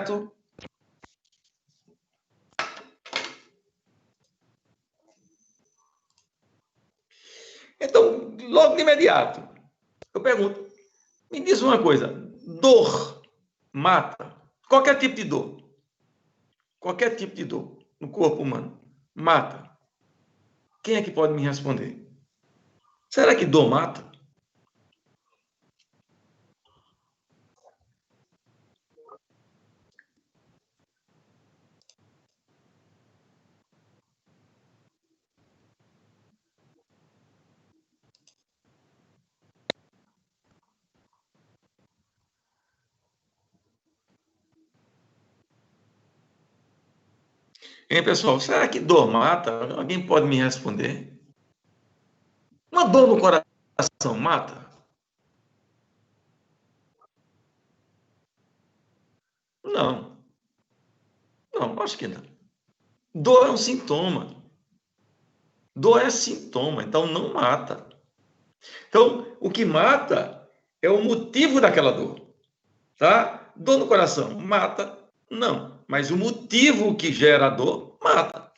Certo? Então, logo de imediato, eu pergunto, me diz uma coisa, dor mata? Qualquer tipo de dor. Qualquer tipo de dor no corpo humano mata. Quem é que pode me responder? Será que dor mata? Hein, pessoal? Será que dor mata? Alguém pode me responder? Uma dor no coração mata? Não. Não, acho que não. Dor é um sintoma. Dor é sintoma, então não mata. Então, o que mata é o motivo daquela dor, tá? Dor no coração, mata? Não. Mas o motivo que gera a dor, mata.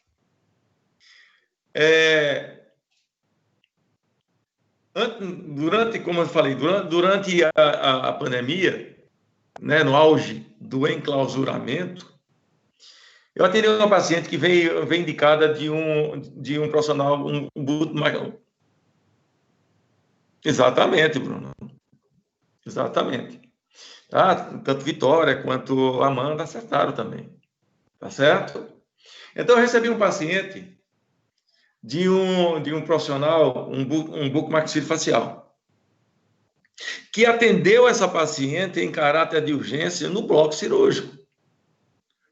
Durante, como eu falei, durante a pandemia, né, no auge do enclausuramento, eu atendi uma paciente que veio indicada de um profissional, exatamente, Bruno. Exatamente. Ah, tanto Vitória quanto Amanda acertaram também. Tá certo? Então, eu recebi um paciente de um profissional, um bucomaxilofacial, que atendeu essa paciente em caráter de urgência no bloco cirúrgico.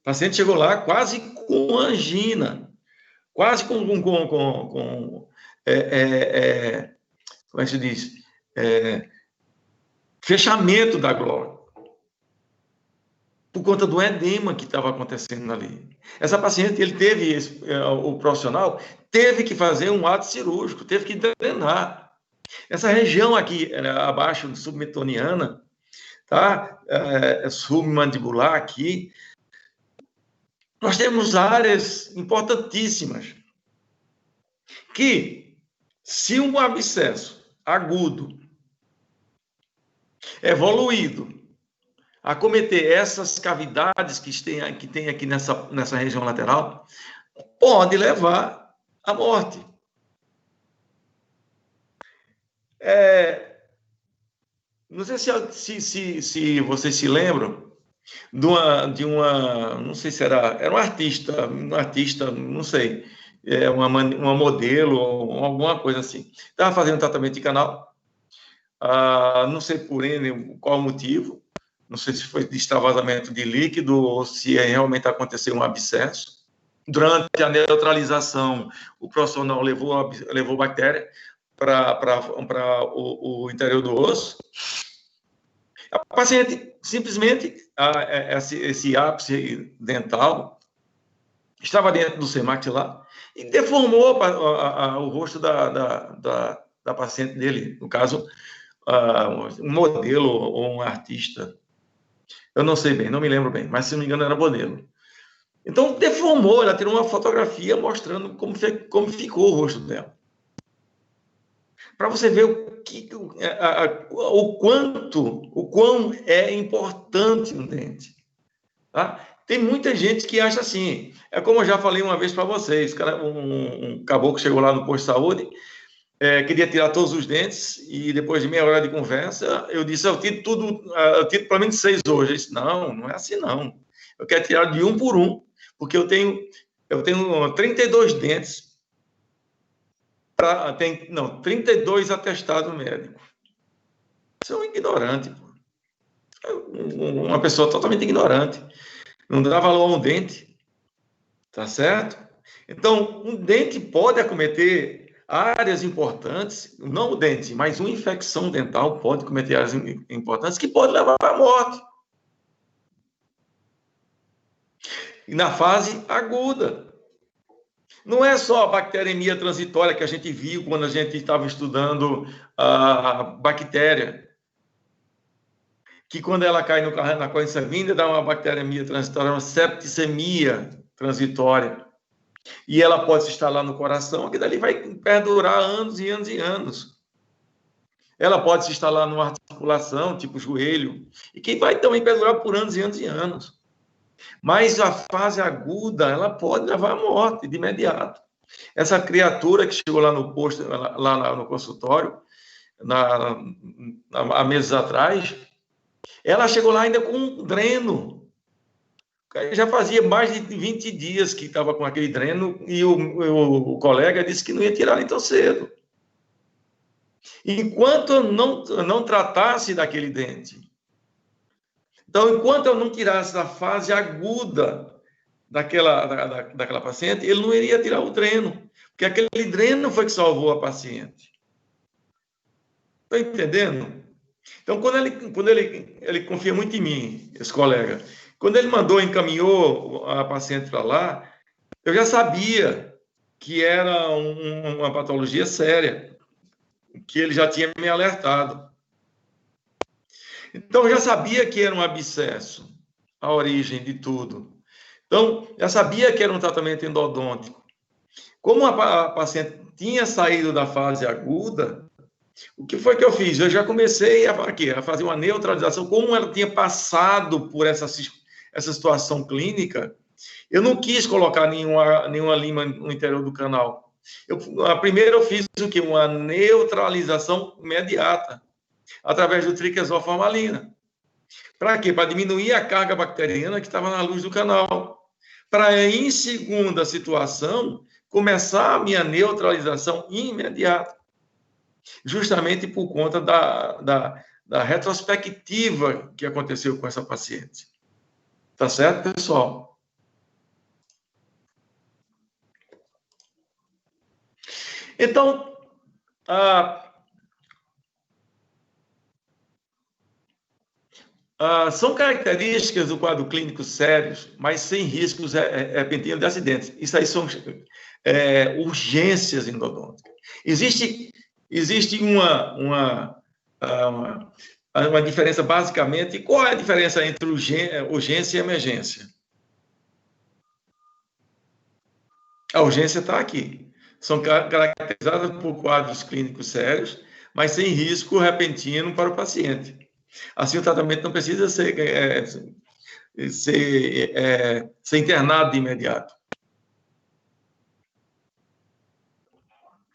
O paciente chegou lá quase com angina, quase com como é que se diz? Fechamento da glória, por conta do edema que estava acontecendo ali. Essa paciente, o profissional teve que fazer um ato cirúrgico, teve que drenar. Essa região aqui, abaixo, submetoniana, tá? Submandibular aqui, nós temos áreas importantíssimas que, se um abscesso agudo, evoluído, acometer essas cavidades que tem aqui nessa região lateral, pode levar à morte. Não sei se vocês se lembram de uma, não sei se era um artista, não sei, uma modelo ou alguma coisa assim. Estava fazendo tratamento de canal, não sei por qual motivo, não sei se foi de extravasamento de líquido ou se realmente aconteceu um abscesso. Durante a neutralização, o profissional levou bactéria para o interior do osso. A paciente, simplesmente, esse ápice dental estava dentro do semaxilar e deformou o rosto da paciente dele, no caso, um modelo ou um artista. Eu não sei bem, não me lembro bem, mas se não me engano era modelo. Então, deformou, ela tirou uma fotografia mostrando como ficou o rosto dela. Para você ver o quão é importante um dente. Tá? Tem muita gente que acha assim, é como eu já falei uma vez para vocês, um caboclo chegou lá no posto de saúde, queria tirar todos os dentes, e depois de meia hora de conversa, eu disse, eu tiro pelo menos 6 hoje. Eu disse, não é assim não. Eu quero tirar de um por um, porque eu tenho 32 dentes, 32 atestados médicos. Isso é um ignorante, pô. Uma pessoa totalmente ignorante. Não dá valor a um dente, tá certo? Então, um dente pode acometer áreas importantes, não o dente, mas uma infecção dental pode cometer áreas importantes que pode levar à morte. E na fase aguda. Não é só a bacteremia transitória que a gente viu quando a gente estava estudando a bactéria. que quando ela cai na corrente sanguínea, dá uma bacteremia transitória, uma septicemia transitória. E ela pode se instalar no coração, que dali vai perdurar anos e anos e anos. Ela pode se instalar numa articulação, tipo joelho, e que vai também perdurar por anos e anos e anos. Mas a fase aguda, ela pode levar à morte de imediato. Essa criatura que chegou lá no posto, lá no consultório, há meses atrás, ela chegou lá ainda com um dreno. Já fazia mais de 20 dias que estava com aquele dreno e o colega disse que não ia tirar nem tão cedo. Enquanto eu não tratasse daquele dente. Então, enquanto eu não tirasse a fase aguda daquela paciente, ele não iria tirar o dreno, porque aquele dreno foi que salvou a paciente. Está entendendo? Então, quando ele confia muito em mim, esse colega, quando ele encaminhou a paciente para lá, eu já sabia que era uma patologia séria, que ele já tinha me alertado. Então, eu já sabia que era um abscesso, a origem de tudo. Então, já sabia que era um tratamento endodôntico. Como a paciente tinha saído da fase aguda, o que foi que eu fiz? Eu já comecei a fazer uma neutralização. Como ela tinha passado por essa situação clínica, eu não quis colocar nenhuma lima no interior do canal. Primeiro eu fiz o quê? Uma neutralização imediata, através do triquezoformalina. Para quê? Para diminuir a carga bacteriana que estava na luz do canal. Para, em segunda situação, começar a minha neutralização imediata. Justamente por conta da retrospectiva que aconteceu com essa paciente. Tá certo, pessoal? Então, são características do quadro clínico sérios, mas sem riscos repentinos de acidentes. Isso aí são urgências endodônticas. Existe uma diferença, basicamente. Qual é a diferença entre urgência e emergência? A urgência está aqui. São caracterizadas por quadros clínicos sérios, mas sem risco repentino para o paciente. Assim, o tratamento não precisa ser internado de imediato.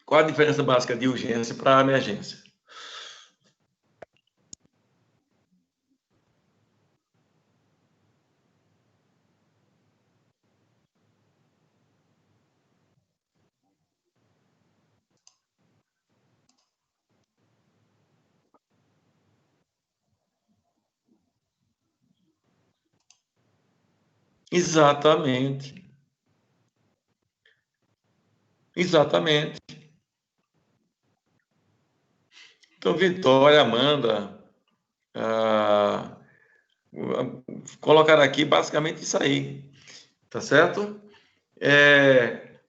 Qual a diferença básica de urgência para a emergência? Exatamente. Exatamente. Então, Vitória, Amanda, colocaram aqui basicamente isso aí, tá certo?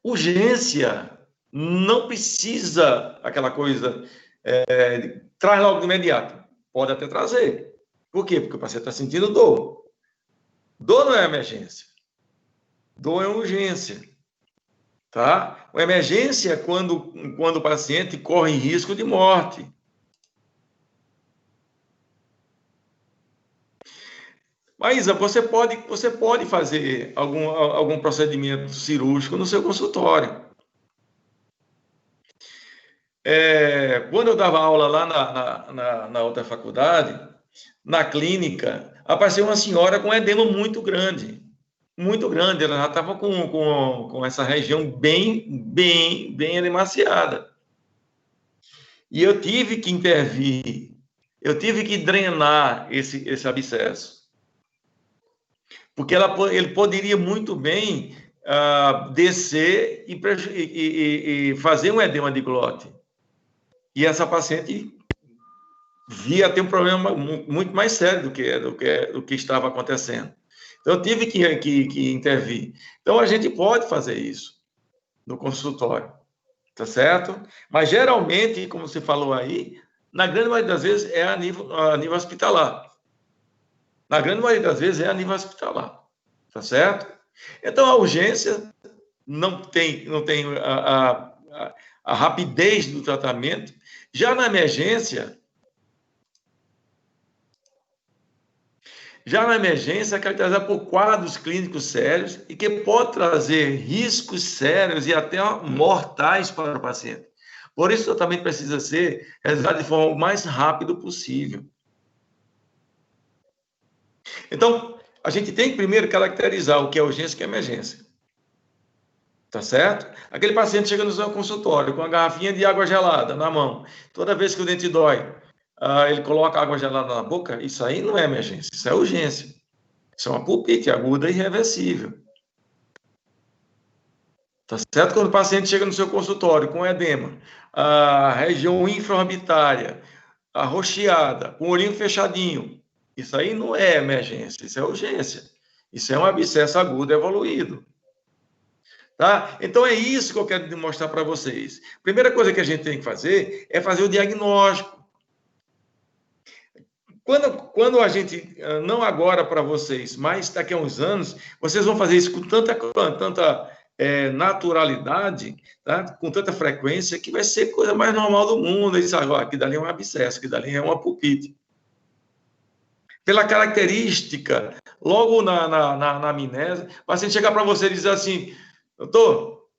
Urgência não precisa aquela coisa, traz logo de imediato. Pode até trazer. Por quê? Porque o paciente está sentindo dor. Dor não é emergência. Dor é urgência. Tá? A emergência é quando o paciente corre risco de morte. Maísa, você pode fazer algum procedimento cirúrgico no seu consultório. Quando eu dava aula lá na outra faculdade, na clínica, apareceu uma senhora com edema muito grande. Muito grande. Ela já estava com essa região bem edemaciada. E eu tive que intervir. Eu tive que drenar esse abscesso. Porque ele poderia muito bem descer e fazer um edema de glote. E essa paciente via ter um problema muito mais sério do que estava acontecendo. Então, eu tive que intervir. Então, a gente pode fazer isso no consultório, tá certo? Mas, geralmente, como você falou aí, na grande maioria das vezes, é a nível hospitalar. Na grande maioria das vezes é a nível hospitalar, tá certo? Então, a urgência não tem a rapidez do tratamento. Já na emergência, é caracterizada por quadros clínicos sérios e que pode trazer riscos sérios e até mortais para o paciente. Por isso, o tratamento precisa ser realizado de forma o mais rápido possível. Então, a gente tem que primeiro caracterizar o que é urgência e o que é emergência. Tá certo? Aquele paciente chega no seu consultório com uma garrafinha de água gelada na mão. Toda vez que o dente dói, ele coloca água gelada na boca. Isso aí não é emergência, isso é urgência. Isso é uma pulpite aguda e irreversível. Tá certo? Quando o paciente chega no seu consultório com edema, a região infraorbitária, arroxeada, com o olhinho fechadinho, isso aí não é emergência, isso é urgência. Isso é um abscesso agudo evoluído. Tá? Então, é isso que eu quero demonstrar para vocês. Primeira coisa que a gente tem que fazer é fazer o diagnóstico. Quando a gente, não agora para vocês, mas daqui a uns anos, vocês vão fazer isso com tanta naturalidade, tá? Com tanta frequência, que vai ser a coisa mais normal do mundo. Eles falam, aqui dali é um abscesso, aqui dali é uma pulpite. Pela característica, logo na amnésia, o paciente chegar para você e dizer assim, doutor,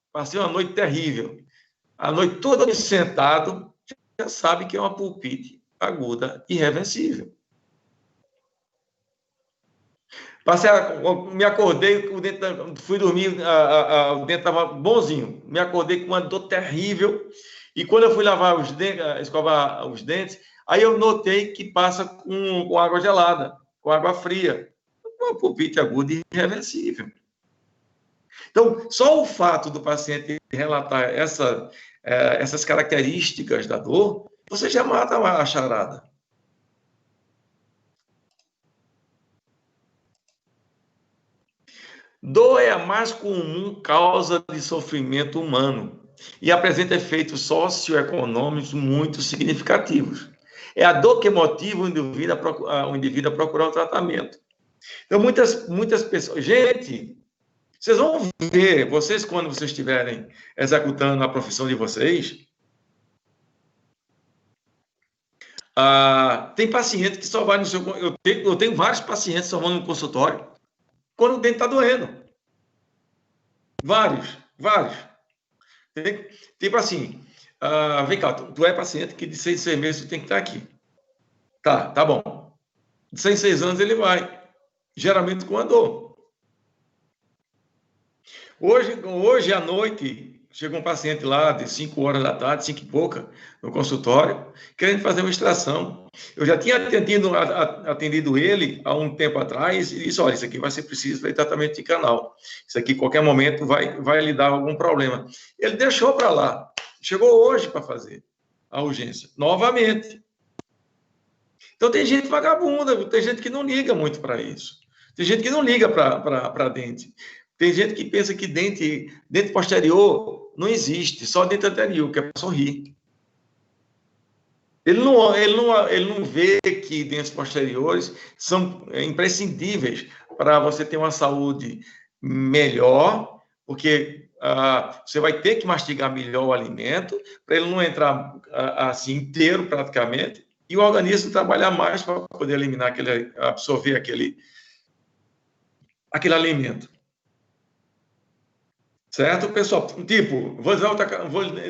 passei uma noite terrível. A noite toda sentado, já sabe que é uma pulpite aguda irreversível. Me acordei, o dente, fui dormir, o dente estava bonzinho. Me acordei com uma dor terrível. E quando eu fui lavar os dentes, escovar os dentes, aí eu notei que passa com água gelada, com água fria. Uma pulpite aguda irreversível. Então, só o fato do paciente relatar essas características da dor, você já mata a charada. Dor é a mais comum causa de sofrimento humano e apresenta efeitos socioeconômicos muito significativos. É a dor que motiva o indivíduo a procurar o tratamento. Então, muitas pessoas... Gente, vocês vão ver, quando vocês estiverem executando a profissão de vocês, tem paciente que só vai no seu... Eu tenho vários pacientes que só vão no consultório quando o dente está doendo. Vários. Tipo assim, vem cá, tu é paciente que de 6 em 6 meses tu tem que estar aqui. Tá bom. De 6 em 6 anos ele vai. Geralmente com a dor. Hoje à noite, chegou um paciente lá de 5 horas da tarde, 5 e pouca, no consultório, querendo fazer uma extração. Eu já tinha atendido ele há um tempo atrás e disse, olha, isso aqui vai ser preciso de tratamento de canal. Isso aqui, em qualquer momento, vai lhe dar algum problema. Ele deixou para lá. Chegou hoje para fazer a urgência, novamente. Então, tem gente vagabunda, tem gente que não liga muito para isso. Tem gente que não liga para dente. Tem gente que pensa que dente posterior não existe, só dente anterior, que é para sorrir. Ele não vê que dentes posteriores são imprescindíveis para você ter uma saúde melhor, porque você vai ter que mastigar melhor o alimento, para ele não entrar assim inteiro praticamente, e o organismo trabalhar mais para poder eliminar absorver aquele alimento. Certo, pessoal? Tipo, vou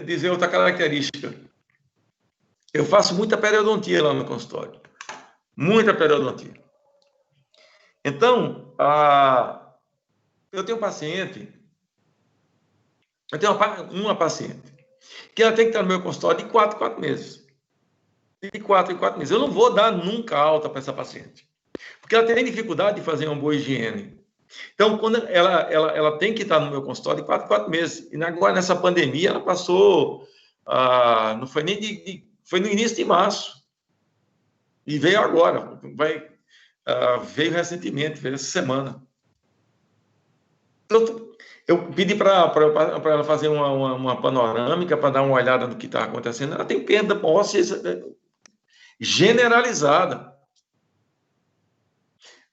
dizer outra característica. Eu faço muita periodontia lá no consultório. Muita periodontia. Então, eu tenho uma paciente que ela tem que estar no meu consultório de 4 em 4 meses. De 4 em 4 meses. Eu não vou dar nunca alta para essa paciente. Porque ela tem dificuldade de fazer uma boa higiene. Então, quando ela tem que estar no meu consultório de 4 em 4 meses. E agora, nessa pandemia, ela passou... não foi nem foi no início de março. E veio agora. Veio recentemente, veio essa semana. Eu pedi para ela fazer uma panorâmica para dar uma olhada no que está acontecendo. Ela tem perda óssea generalizada.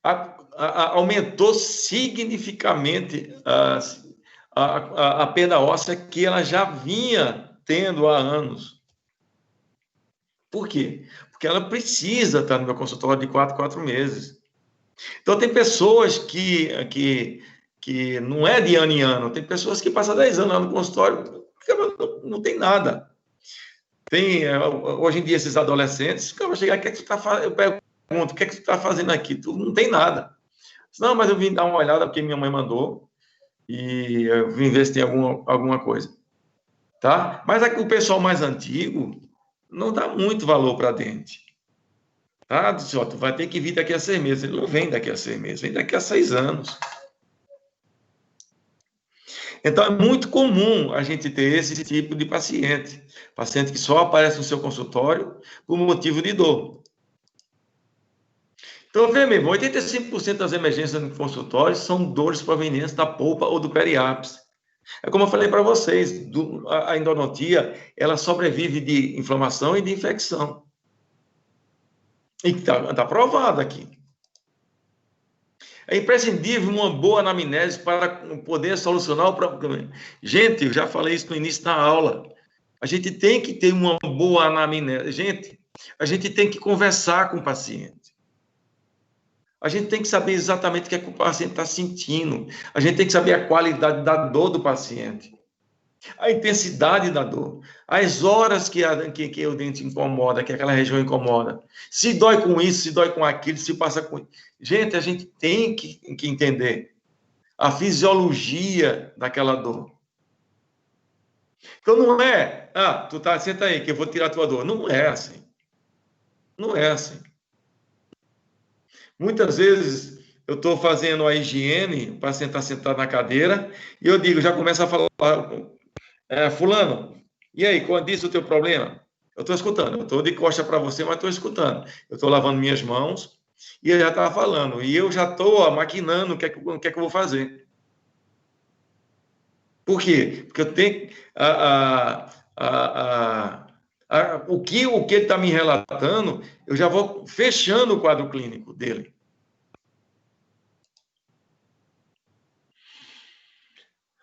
aumentou significativamente a perda óssea que ela já vinha tendo há anos. Por quê? Porque ela precisa estar no meu consultório de 4 meses. Então, tem pessoas que não é de ano em ano, tem pessoas que passam 10 anos lá no consultório, não tem nada. Hoje em dia, esses adolescentes, eu vou chegar, o que é que tu está fazendo? Eu pergunto, o que é que tu está fazendo aqui? Tu não tem nada. Não, mas eu vim dar uma olhada porque minha mãe mandou e eu vim ver se tem alguma coisa. Tá? Mas aqui, o pessoal mais antigo não dá muito valor para dente. Tá? Diz, ó, tu vai ter que vir daqui a 6 meses. Ele não vem daqui a 6 meses, vem daqui a 6 anos. Então, é muito comum a gente ter esse tipo de paciente. Paciente que só aparece no seu consultório por motivo de dor. Então, vê mesmo, 85% das emergências no consultório são dores provenientes da polpa ou do periápice. É como eu falei para vocês, a endodontia, ela sobrevive de inflamação e de infecção. E está provado aqui. É imprescindível uma boa anamnese para poder solucionar o problema. Gente, eu já falei isso no início da aula. A gente tem que ter uma boa anamnese. Gente, a gente tem que conversar com o paciente. A gente tem que saber exatamente o que é que o paciente está sentindo. A gente tem que saber a qualidade da dor do paciente. A intensidade da dor. As horas que o dente incomoda, que aquela região incomoda. Se dói com isso, se dói com aquilo, se passa com... Gente, a gente tem que entender a fisiologia daquela dor. Então, não é, senta aí, que eu vou tirar a tua dor. Não é assim. Não é assim. Muitas vezes eu estou fazendo a higiene, o paciente está sentado na cadeira, e eu digo, já começa a falar, fulano, e aí, qual disse o teu problema? Eu estou escutando, eu estou de costa para você, mas estou escutando. Eu estou lavando minhas mãos, e ele já estava falando, e eu já estou maquinando o que é que eu vou fazer. Por quê? Porque eu tenho o que ele está me relatando, eu já vou fechando o quadro clínico dele.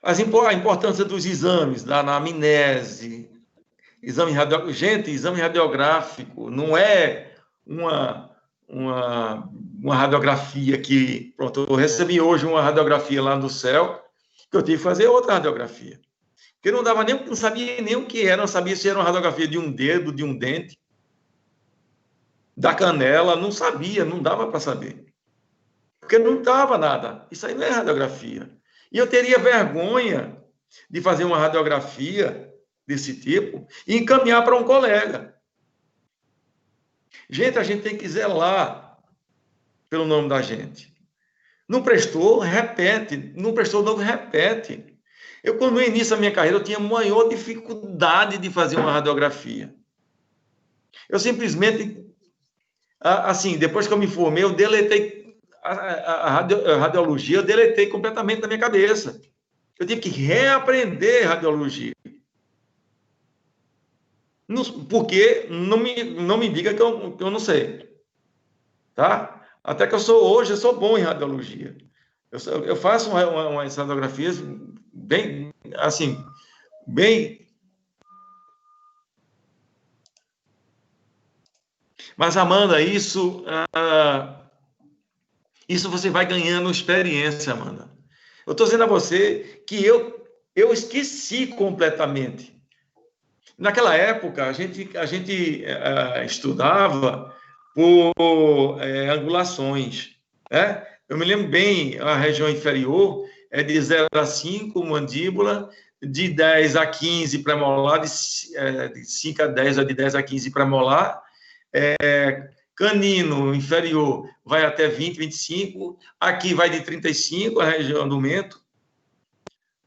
A importância dos exames, da anamnese, exame radiográfico não é uma radiografia que... Pronto, eu recebi hoje uma radiografia lá do céu, que eu tive que fazer outra radiografia. Porque não sabia nem o que era, não sabia se era uma radiografia de um dedo, de um dente, da canela, não sabia, não dava para saber. Porque não dava nada. Isso aí não é radiografia. E eu teria vergonha de fazer uma radiografia desse tipo e encaminhar para um colega. Gente, a gente tem que zelar pelo nome da gente. Não prestou, repete. Não prestou, não repete. Eu, quando no início da minha carreira, eu tinha maior dificuldade de fazer uma radiografia. Eu simplesmente, assim, depois que eu me formei, eu deletei a radiologia, eu deletei completamente da minha cabeça. Eu tive que reaprender radiologia. Porque não me diga que eu não sei. Tá? Até que hoje eu sou bom em radiologia. Eu faço umas radiografias bem, assim, bem... Mas, Amanda, isso você vai ganhando experiência, Amanda. Eu estou dizendo a você que eu esqueci completamente. Naquela época, a gente estudava por angulações, né? Eu me lembro bem, a região inferior é de 0 a 5, mandíbula, de 10 a 15 premolar, de 5 a 10 ou de 10 a 15 premolar, canino inferior vai até 20, 25, aqui vai de 35, a região do mento,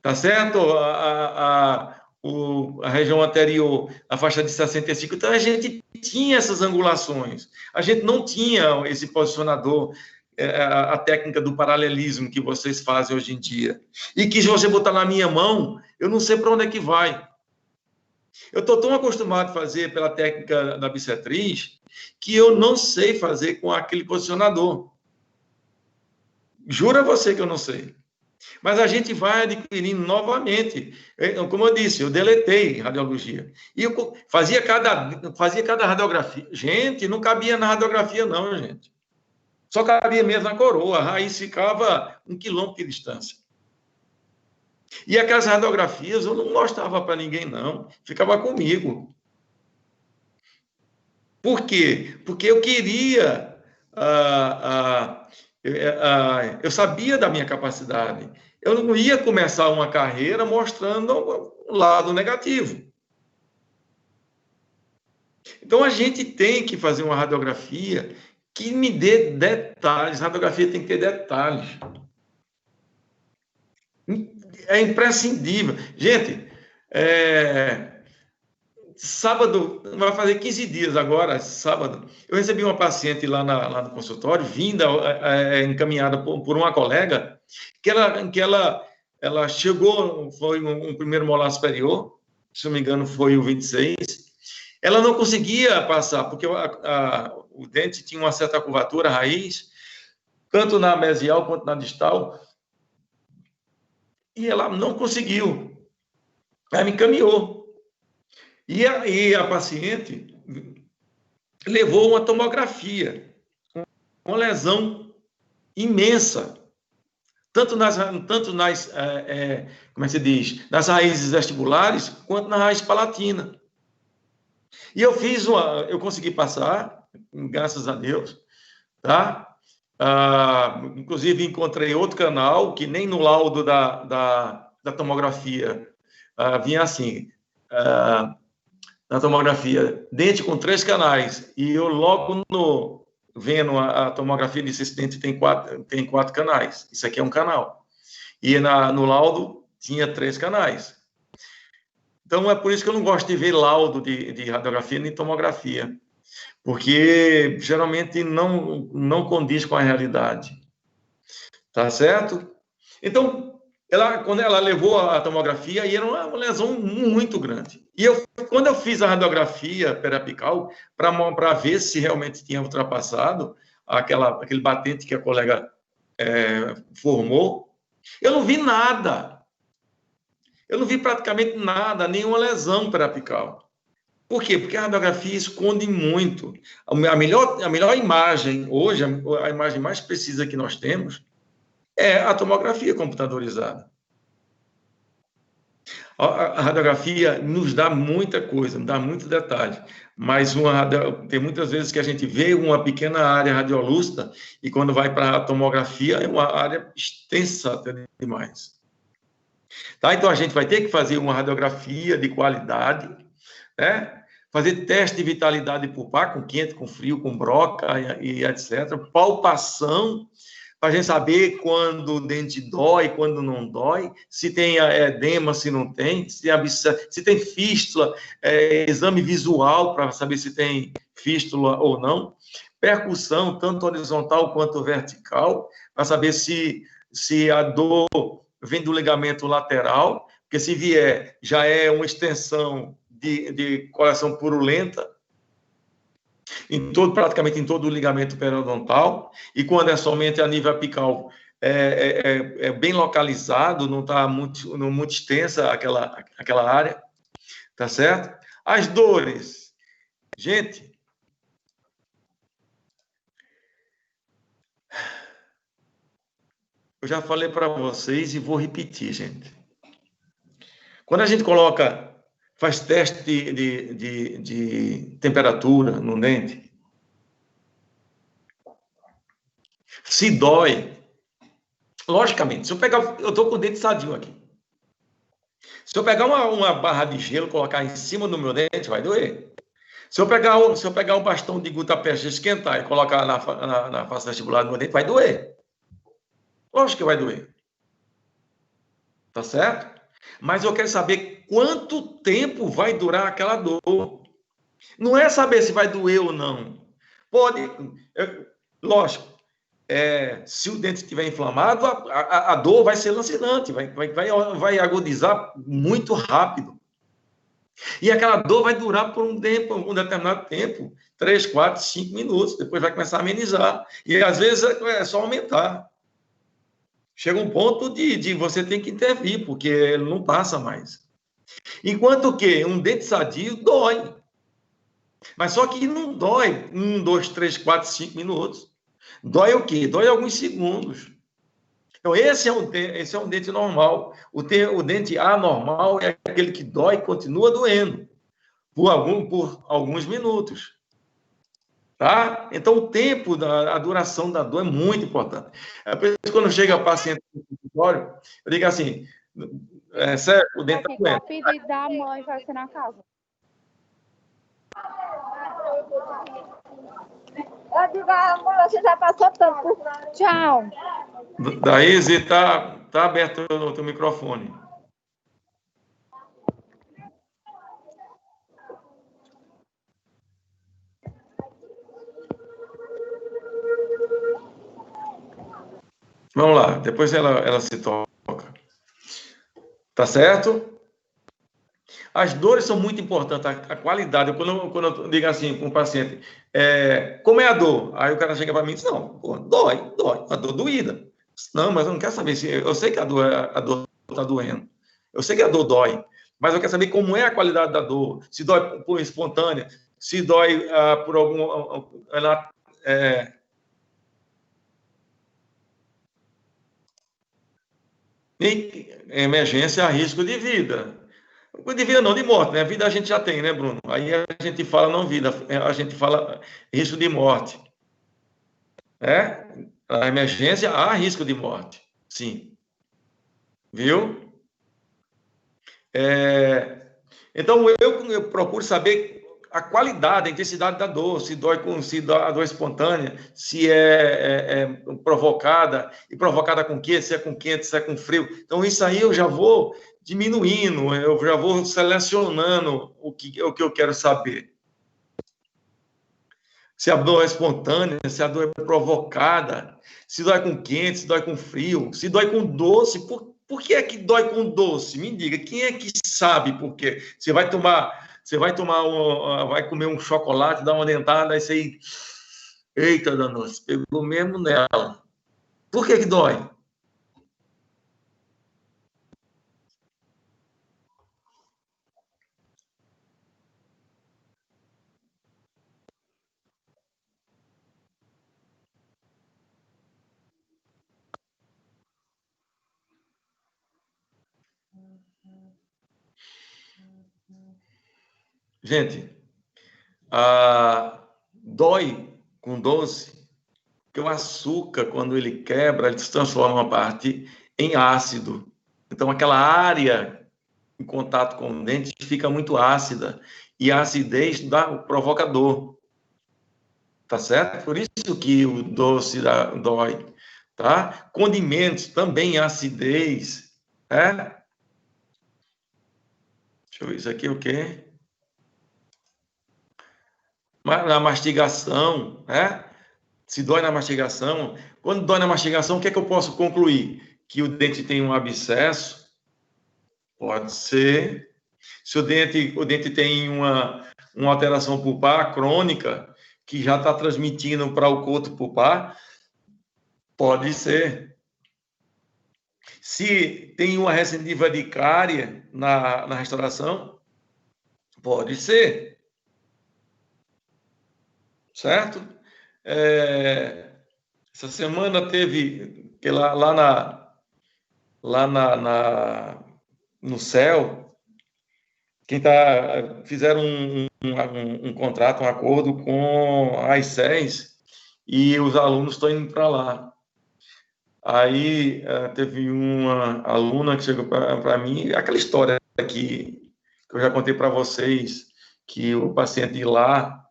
tá certo? A região anterior, a faixa de 65. Então, a gente tinha essas angulações. A gente não tinha esse posicionador, a técnica do paralelismo que vocês fazem hoje em dia. E que, se você botar na minha mão, eu não sei para onde é que vai. Eu estou tão acostumado a fazer pela técnica da bissetriz que eu não sei fazer com aquele posicionador. Jura você que eu não sei. Mas a gente vai adquirindo novamente. Como eu disse, eu deletei radiologia. E eu fazia cada radiografia. Gente, não cabia na radiografia, não, gente. Só cabia mesmo na coroa. A raiz ficava 1 quilômetro de distância. E aquelas radiografias eu não mostrava para ninguém, não. Ficava comigo. Por quê? Porque eu queria... eu sabia da minha capacidade. Eu não ia começar uma carreira mostrando um lado negativo. Então, a gente tem que fazer uma radiografia que me dê detalhes. A radiografia tem que ter detalhes. É imprescindível. Gente, sábado, vai fazer 15 dias agora, sábado, eu recebi uma paciente lá no consultório, vinda, encaminhada por uma colega, que ela chegou, foi um primeiro molar superior, se não me engano foi o 26, ela não conseguia passar, porque o dente tinha uma certa curvatura, raiz, tanto na mesial quanto na distal, e ela não conseguiu. Ela me encaminhou. E a paciente levou uma tomografia, uma lesão imensa, tanto nas como é que se diz, nas raízes vestibulares, quanto na raiz palatina. E eu consegui passar, graças a Deus, tá? Inclusive, encontrei outro canal, que nem no laudo da tomografia vinha assim, na tomografia, dente com 3 canais, e eu logo vendo a tomografia disse, esse dente tem 4 canais, isso aqui é um canal. E no laudo tinha 3 canais. Então, é por isso que eu não gosto de ver laudo de radiografia nem tomografia, porque geralmente não condiz com a realidade. Tá certo? Então, quando ela levou a tomografia, e era uma lesão muito grande. E quando eu fiz a radiografia periapical, para ver se realmente tinha ultrapassado aquele batente que a colega formou, eu não vi nada. Eu não vi praticamente nada, nenhuma lesão periapical. Por quê? Porque a radiografia esconde muito. A melhor imagem, hoje, a imagem mais precisa que nós temos, é a tomografia computadorizada. A radiografia nos dá muita coisa, nos dá muito detalhe, mas tem muitas vezes que a gente vê uma pequena área radiolúcida e quando vai para a tomografia é uma área extensa até demais. Tá? Então, a gente vai ter que fazer uma radiografia de qualidade, né? Fazer teste de vitalidade pulpar com quente, com frio, com broca e etc. Palpação, para a gente saber quando o dente dói, quando não dói, se tem edema, se não tem, se tem fístula, exame visual para saber se tem fístula ou não, percussão, tanto horizontal quanto vertical, para saber se a dor vem do ligamento lateral, porque se vier, já é uma extensão de coração purulenta, praticamente em todo o ligamento periodontal, e quando é somente a nível apical, é bem localizado, não está muito extensa aquela área, tá certo? As dores, gente, eu já falei para vocês e vou repetir, gente. Quando a gente faz teste de temperatura no dente, se dói, logicamente, se eu estou com o dente sadio aqui, se eu pegar uma barra de gelo e colocar em cima do meu dente, vai doer. Se eu pegar um bastão de gutta-percha, esquentar e colocar na face vestibular do meu dente, vai doer. Lógico que vai doer. Tá certo? Mas eu quero saber quanto tempo vai durar aquela dor. Não é saber se vai doer ou não. Lógico, se o dente estiver inflamado, a dor vai ser lancinante, vai agudizar muito rápido. E aquela dor vai durar por um determinado tempo, 3, 4, 5 minutos, depois vai começar a amenizar. E às vezes é só aumentar. Chega um ponto de você tem que intervir, porque ele não passa mais. Enquanto que um dente sadio dói. Mas só que não dói 1, 2, 3, 4, 5 minutos. Dói o quê? Dói alguns segundos. Então, esse é um dente normal. O dente anormal é aquele que dói e continua doendo por alguns minutos. Tá? Então, o tempo, a duração da dor é muito importante. É por isso que quando chega a paciente no consultório, eu digo assim, sério, o dente está doendo. Qual o pedido da mãe vai ser na casa? Eu digo, amor, você já passou tanto. Tchau. Daí, Zê, tá aberto o teu microfone. Vamos lá, depois ela se toca. Tá certo? As dores são muito importantes, a qualidade. Quando eu digo assim com o paciente, como é a dor? Aí o cara chega para mim e diz, não, pô, dói, a dor doída. Não, mas eu não quero saber se... Eu sei que a dor está doendo. Eu sei que a dor dói, mas eu quero saber como é a qualidade da dor. Se dói por espontânea, se dói por algum... Em emergência, há risco de vida. De vida não, de morte, né? Vida a gente já tem, né, Bruno? Aí a gente fala não vida, a gente fala risco de morte. A emergência há risco de morte, sim. Viu? Então, eu procuro saber a qualidade, a intensidade da dor, se a dor espontânea, se é provocada, e provocada com o quê? Se é com quente, se é com frio. Então, isso aí eu já vou diminuindo, eu já vou selecionando o que eu quero saber. Se a dor é espontânea, se a dor é provocada, se dói com quente, se dói com frio, se dói com doce. Por que é que dói com doce? Me diga, quem é que sabe por quê? Você vai comer um chocolate, dar uma dentada, aí você... Eita, danos, pegou mesmo nela. Por que dói? Gente, dói com doce, porque o açúcar, quando ele quebra, ele se transforma uma parte em ácido. Então, aquela área em contato com o dente fica muito ácida, e a acidez dá o provocador. Tá certo? Por isso que o doce dói, tá? Condimentos também, acidez, né? Deixa eu ver, isso aqui é o quê? Na mastigação, né? Se dói na mastigação, quando dói na mastigação, o que é que eu posso concluir? Que o dente tem um abscesso? Pode ser. Se o dente tem uma alteração pulpar crônica, que já está transmitindo para o coto pulpar, pode ser. Se tem uma recidiva de cárie na restauração, pode ser. Certo? Essa semana teve que no céu, fizeram um contrato, um acordo com a ICES, e os alunos estão indo para lá. Aí teve uma aluna que chegou para mim, aquela história que eu já contei para vocês, que o paciente lá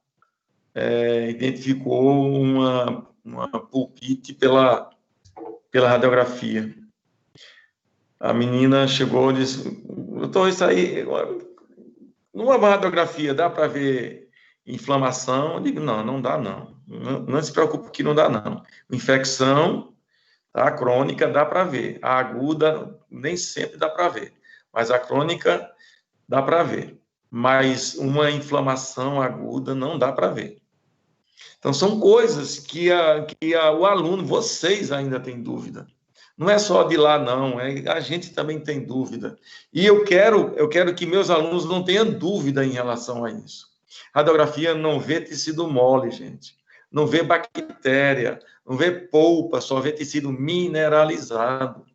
identificou uma pulpite pela radiografia. A menina chegou e disse, doutor, isso aí, numa radiografia dá para ver inflamação? Eu digo, não dá não. Não se preocupe que não dá não. Infecção, a crônica dá para ver. A aguda nem sempre dá para ver. Mas a crônica dá para ver. Mas uma inflamação aguda não dá para ver. Então, são coisas que o aluno, vocês ainda têm dúvida. Não é só de lá, não. A gente também tem dúvida. E eu quero que meus alunos não tenham dúvida em relação a isso. Radiografia não vê tecido mole, gente. Não vê bactéria, não vê polpa, só vê tecido mineralizado.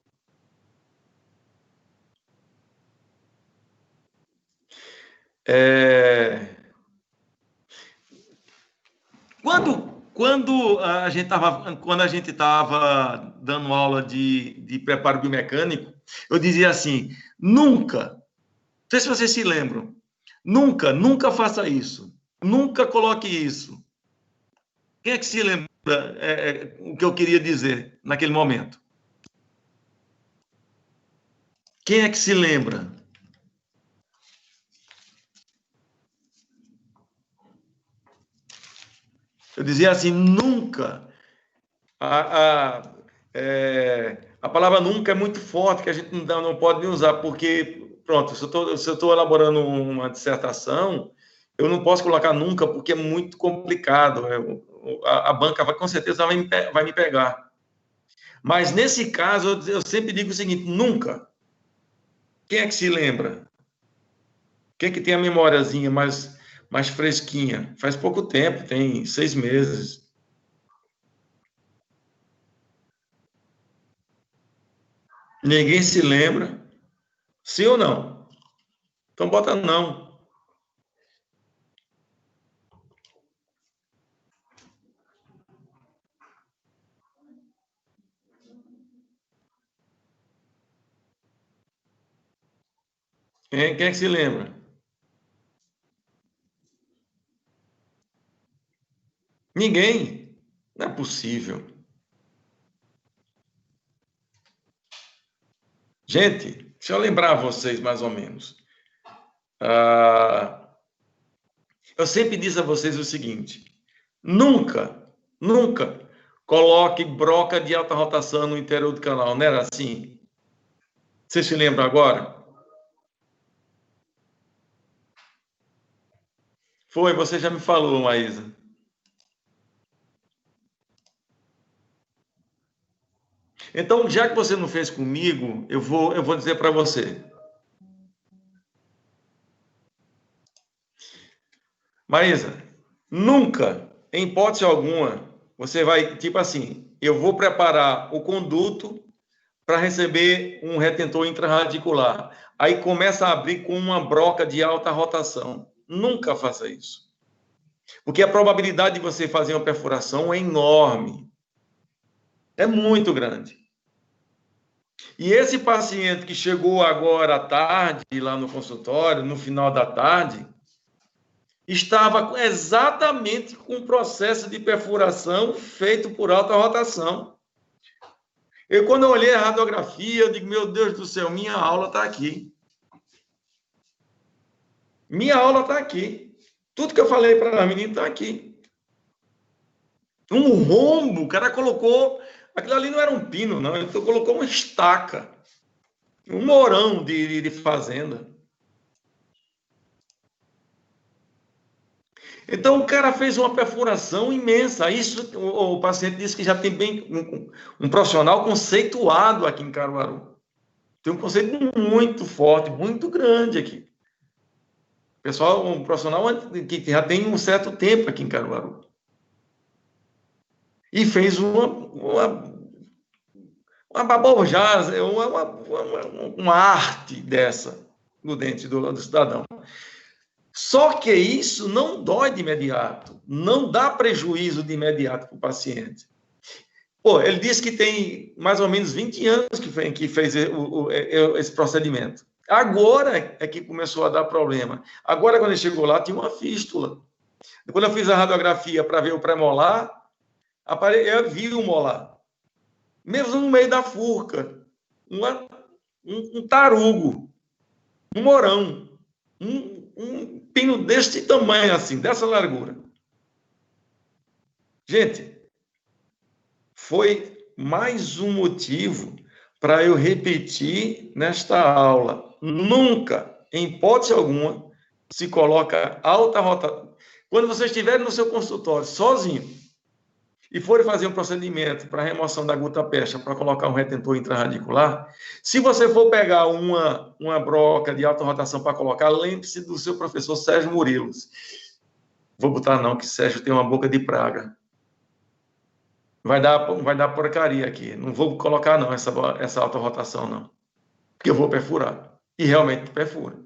Quando a gente estava dando aula de preparo biomecânico, eu dizia assim: nunca, não sei se vocês se lembram, nunca faça isso, nunca coloque isso. Quem é que se lembra o que eu queria dizer naquele momento? Quem é que se lembra? Eu dizia assim, nunca. A palavra nunca é muito forte, que a gente não pode nem usar, porque, pronto, se eu estou elaborando uma dissertação, eu não posso colocar nunca, porque é muito complicado. A banca com certeza vai me pegar. Mas, nesse caso, eu sempre digo o seguinte, nunca. Quem é que se lembra? Quem é que tem a memóriazinha mais fresquinha? Faz pouco tempo, tem 6 meses. Ninguém se lembra? Sim ou não? Então bota não. Quem é que se lembra? Ninguém. Não é possível. Gente, deixa eu lembrar vocês mais ou menos. Eu sempre disse a vocês o seguinte: nunca coloque broca de alta rotação no interior do canal. Não era assim? Vocês se lembram agora? Foi, você já me falou, Maísa. Então, já que você não fez comigo, eu vou dizer para você. Maísa, nunca, em hipótese alguma, você vai, tipo assim, eu vou preparar o conduto para receber um retentor intraradicular. Aí começa a abrir com uma broca de alta rotação. Nunca faça isso. Porque a probabilidade de você fazer uma perfuração é enorme. É muito grande. E esse paciente que chegou agora à tarde, lá no consultório, no final da tarde, estava exatamente com o processo de perfuração feito por alta rotação. Quando eu olhei a radiografia, eu digo, meu Deus do céu, minha aula está aqui. Minha aula está aqui. Tudo que eu falei para a menina está aqui. Um rombo, o cara colocou... Aquilo ali não era um pino, não. Ele colocou uma estaca. Um morão de fazenda. Então, o cara fez uma perfuração imensa. Isso, o paciente disse que já tem bem um profissional conceituado aqui em Caruaru. Tem um conceito muito forte, muito grande aqui. Pessoal, um profissional que já tem um certo tempo aqui em Caruaru. E fez uma babojada, uma arte dessa no dente do cidadão. Só que isso não dói de imediato, não dá prejuízo de imediato para o paciente. Pô, ele disse que tem mais ou menos 20 anos que fez esse procedimento. Agora é que começou a dar problema. Agora, quando ele chegou lá, tinha uma fístula. Quando eu fiz a radiografia para ver o pré-molar, eu vi o molar. Mesmo no meio da furca. Um tarugo. Um morão. Um pino deste tamanho, assim, dessa largura. Gente, foi mais um motivo para eu repetir nesta aula. Nunca, em hipótese alguma, se coloca alta rotação. Quando vocês estiverem no seu consultório sozinho e forem fazer um procedimento para remoção da gutta-percha, para colocar um retentor intraradicular, se você for pegar uma broca de alta rotação para colocar, lembre-se do seu professor Sérgio Murilos. Vou botar não, que Sérgio tem uma boca de praga. Vai dar porcaria aqui. Não vou colocar não essa alta rotação, não. Porque eu vou perfurar. E realmente perfura.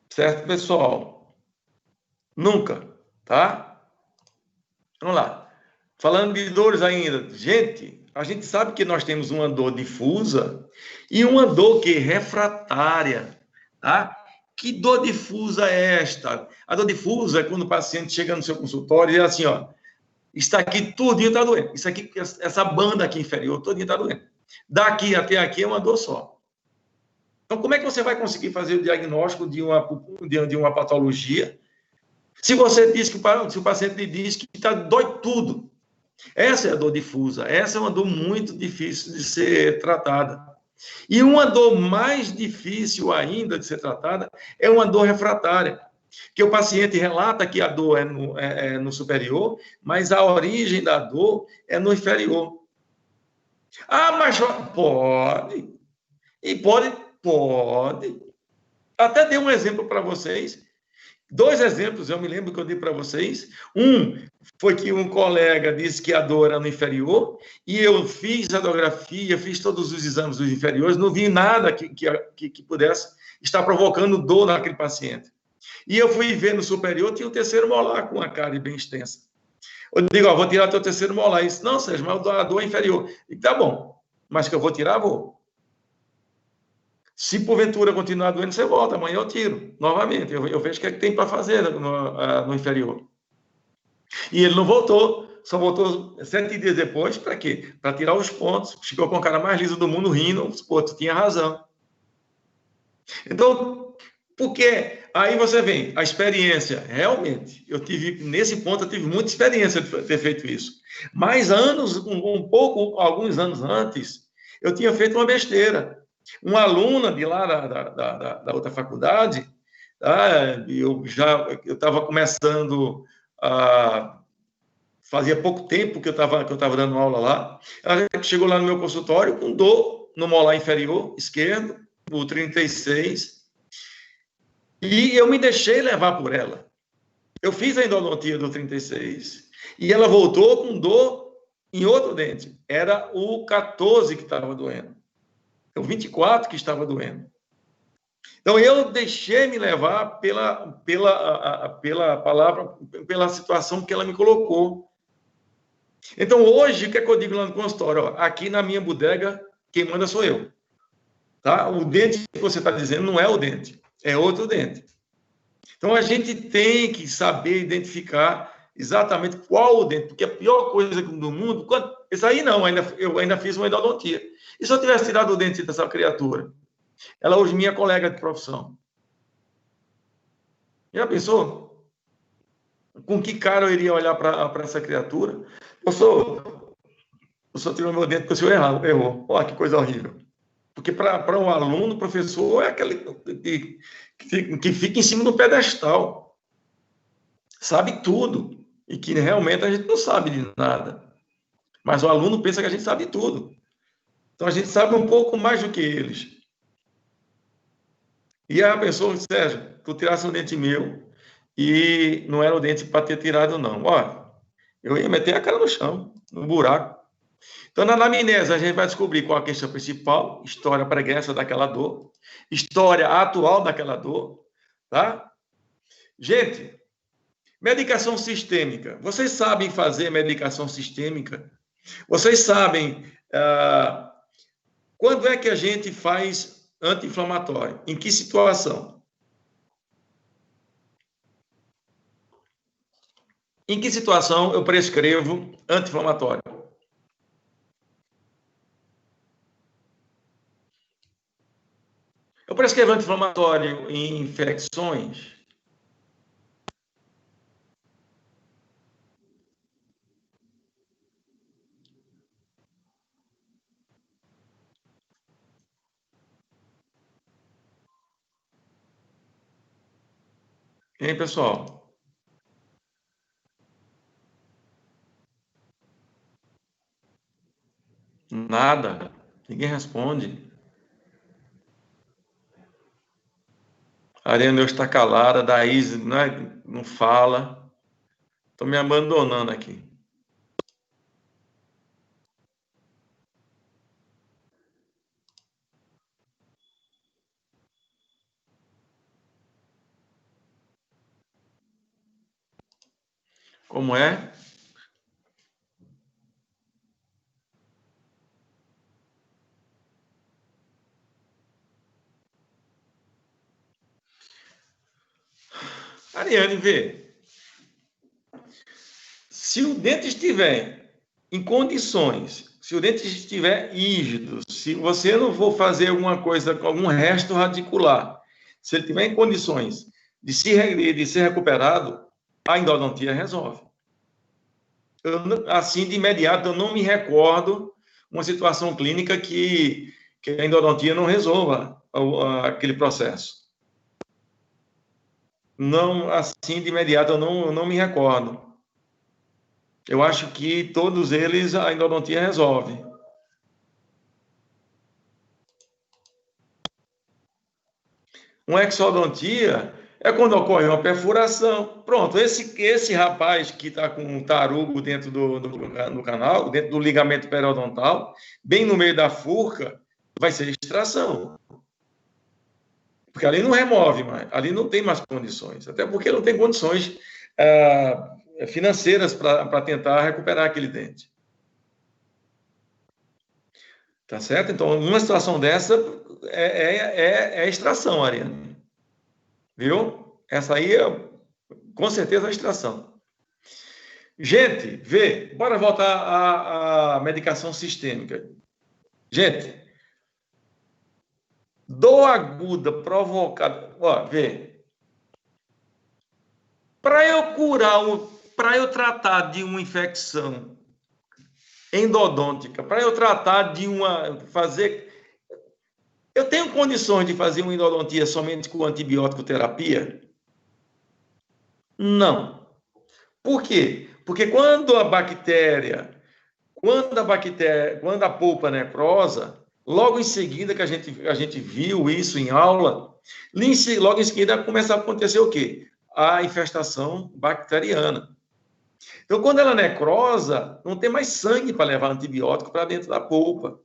Certo, pessoal? Nunca, tá? Vamos lá. Falando de dores ainda. Gente, a gente sabe que nós temos uma dor difusa e uma dor que é refratária, tá? Que dor difusa é esta? A dor difusa é quando o paciente chega no seu consultório e diz assim, ó, isso aqui tudinho está doendo. Isso aqui, essa banda aqui inferior, tudinho está doendo. Daqui até aqui é uma dor só. Então, como é que você vai conseguir fazer o diagnóstico de uma patologia se você diz que se o paciente lhe diz que dói tudo? Essa é a dor difusa. Essa é uma dor muito difícil de ser tratada. E uma dor mais difícil ainda de ser tratada é uma dor refratária, que o paciente relata que a dor é no superior, mas a origem da dor é no inferior. Ah, mas pode. E pode. Até dei um exemplo para vocês. 2 exemplos, eu me lembro que eu dei para vocês. Um foi que um colega disse que a dor era no inferior, e eu fiz a radiografia, fiz todos os exames dos inferiores, não vi nada que pudesse estar provocando dor naquele paciente. E eu fui ver no superior, tinha o terceiro molar com a cárie bem extensa. Eu digo, ó, vou tirar teu terceiro molar. Ele disse, não, Sérgio, mas a dor é inferior. E tá bom, mas que eu vou tirar, vou. Se porventura continuar doendo, você volta. Amanhã eu tiro novamente. Eu vejo o que é que tem para fazer no inferior. E ele não voltou, só voltou 7 dias depois. Para quê? Para tirar os pontos. Ficou com a cara mais lisa do mundo rindo. Pô, tu tinha razão. Então, porque aí você vem, a experiência, realmente, nesse ponto, eu tive muita experiência de ter feito isso. Mas alguns anos antes, eu tinha feito uma besteira. Uma aluna de lá da outra faculdade, eu estava começando fazia pouco tempo que eu estava dando aula lá, ela chegou lá no meu consultório com dor no molar inferior esquerdo, o 36, e eu me deixei levar por ela. Eu fiz a endodontia do 36, e ela voltou com dor em outro dente. Era o 14 que estava doendo. O 24 que estava doendo. Então, eu deixei me levar pela palavra, pela situação que ela me colocou. Então, hoje, o que é que eu digo lá no consultório? Ó, aqui na minha bodega, quem manda sou eu. Tá? O dente que você está dizendo não é o dente, é outro dente. Então, a gente tem que saber identificar exatamente qual o dente, porque a pior coisa do mundo... Isso aí não, eu ainda fiz uma endodontia. E se eu tivesse tirado o dente dessa criatura? Ela hoje é minha colega de profissão. Já pensou? Com que cara eu iria olhar para essa criatura? O senhor tirou meu dente porque o senhor errou. Olha que coisa horrível. Porque para um aluno, o professor é aquele que fica em cima do pedestal. Sabe tudo. E que realmente a gente não sabe de nada. Mas o aluno pensa que a gente sabe tudo. Então a gente sabe um pouco mais do que eles. E aí a pessoa, Sérgio, tu tirasse um dente meu e não era o dente para ter tirado, não. Olha, eu ia meter a cara no chão, no buraco. Então, na anamnese, a gente vai descobrir qual a questão principal, história pregressa daquela dor, história atual daquela dor, tá? Gente, medicação sistêmica. Vocês sabem fazer medicação sistêmica? Vocês sabem quando é que a gente faz anti-inflamatório? Em que situação? Em que situação eu prescrevo anti-inflamatório? Eu prescrevo anti-inflamatório em infecções. E aí, pessoal? Nada. Ninguém responde. A Ariane hoje está calada, a Daís não fala. Estou me abandonando aqui. Como é? Ariane, vê. Se o dente estiver em condições, se o dente estiver rígido, se você não for fazer alguma coisa com algum resto radicular, se ele estiver em condições de ser recuperado, a endodontia resolve. Assim, de imediato, eu não me recordo uma situação clínica que a endodontia não resolva aquele processo. Não, assim, de imediato, eu não me recordo. Eu acho que todos eles a endodontia resolve. Uma exodontia é quando ocorre uma perfuração. Pronto, esse rapaz que está com um tarugo dentro do canal, dentro do ligamento periodontal, bem no meio da furca, vai ser extração. Porque ali não remove mais, ali não tem mais condições. Até porque não tem condições financeiras para tentar recuperar aquele dente. Tá certo? Então, numa situação dessa, é extração, Ariane. Viu? Essa aí é, com certeza, a extração. Gente, vê, bora voltar à medicação sistêmica. Gente, dor aguda provocada. Ó, vê. Para eu tratar de uma infecção endodôntica, para eu tratar de eu tenho condições de fazer uma endodontia somente com antibiótico terapia? Não. Por quê? Porque quando a polpa necrosa, logo em seguida que a gente viu isso em aula, logo em seguida começa a acontecer o quê? A infestação bacteriana. Então, quando ela necrosa, não tem mais sangue para levar antibiótico para dentro da polpa.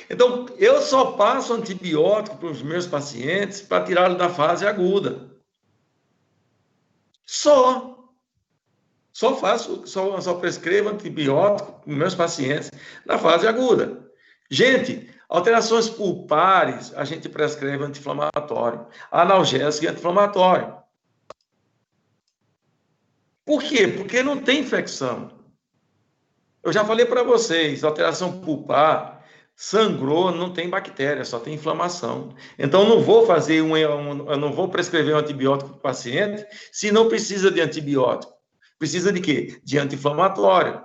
Então, eu só passo antibiótico para os meus pacientes para tirá-los da fase aguda. Só prescrevo antibiótico para os meus pacientes na fase aguda. Gente, alterações pulpares, a gente prescreve anti-inflamatório, analgésico e anti-inflamatório. Por quê? Porque não tem infecção. Eu já falei para vocês, alteração pulpar, sangrou, não tem bactéria, só tem inflamação. Então, eu não vou prescrever um antibiótico para o paciente se não precisa de antibiótico. Precisa de quê? De anti-inflamatório.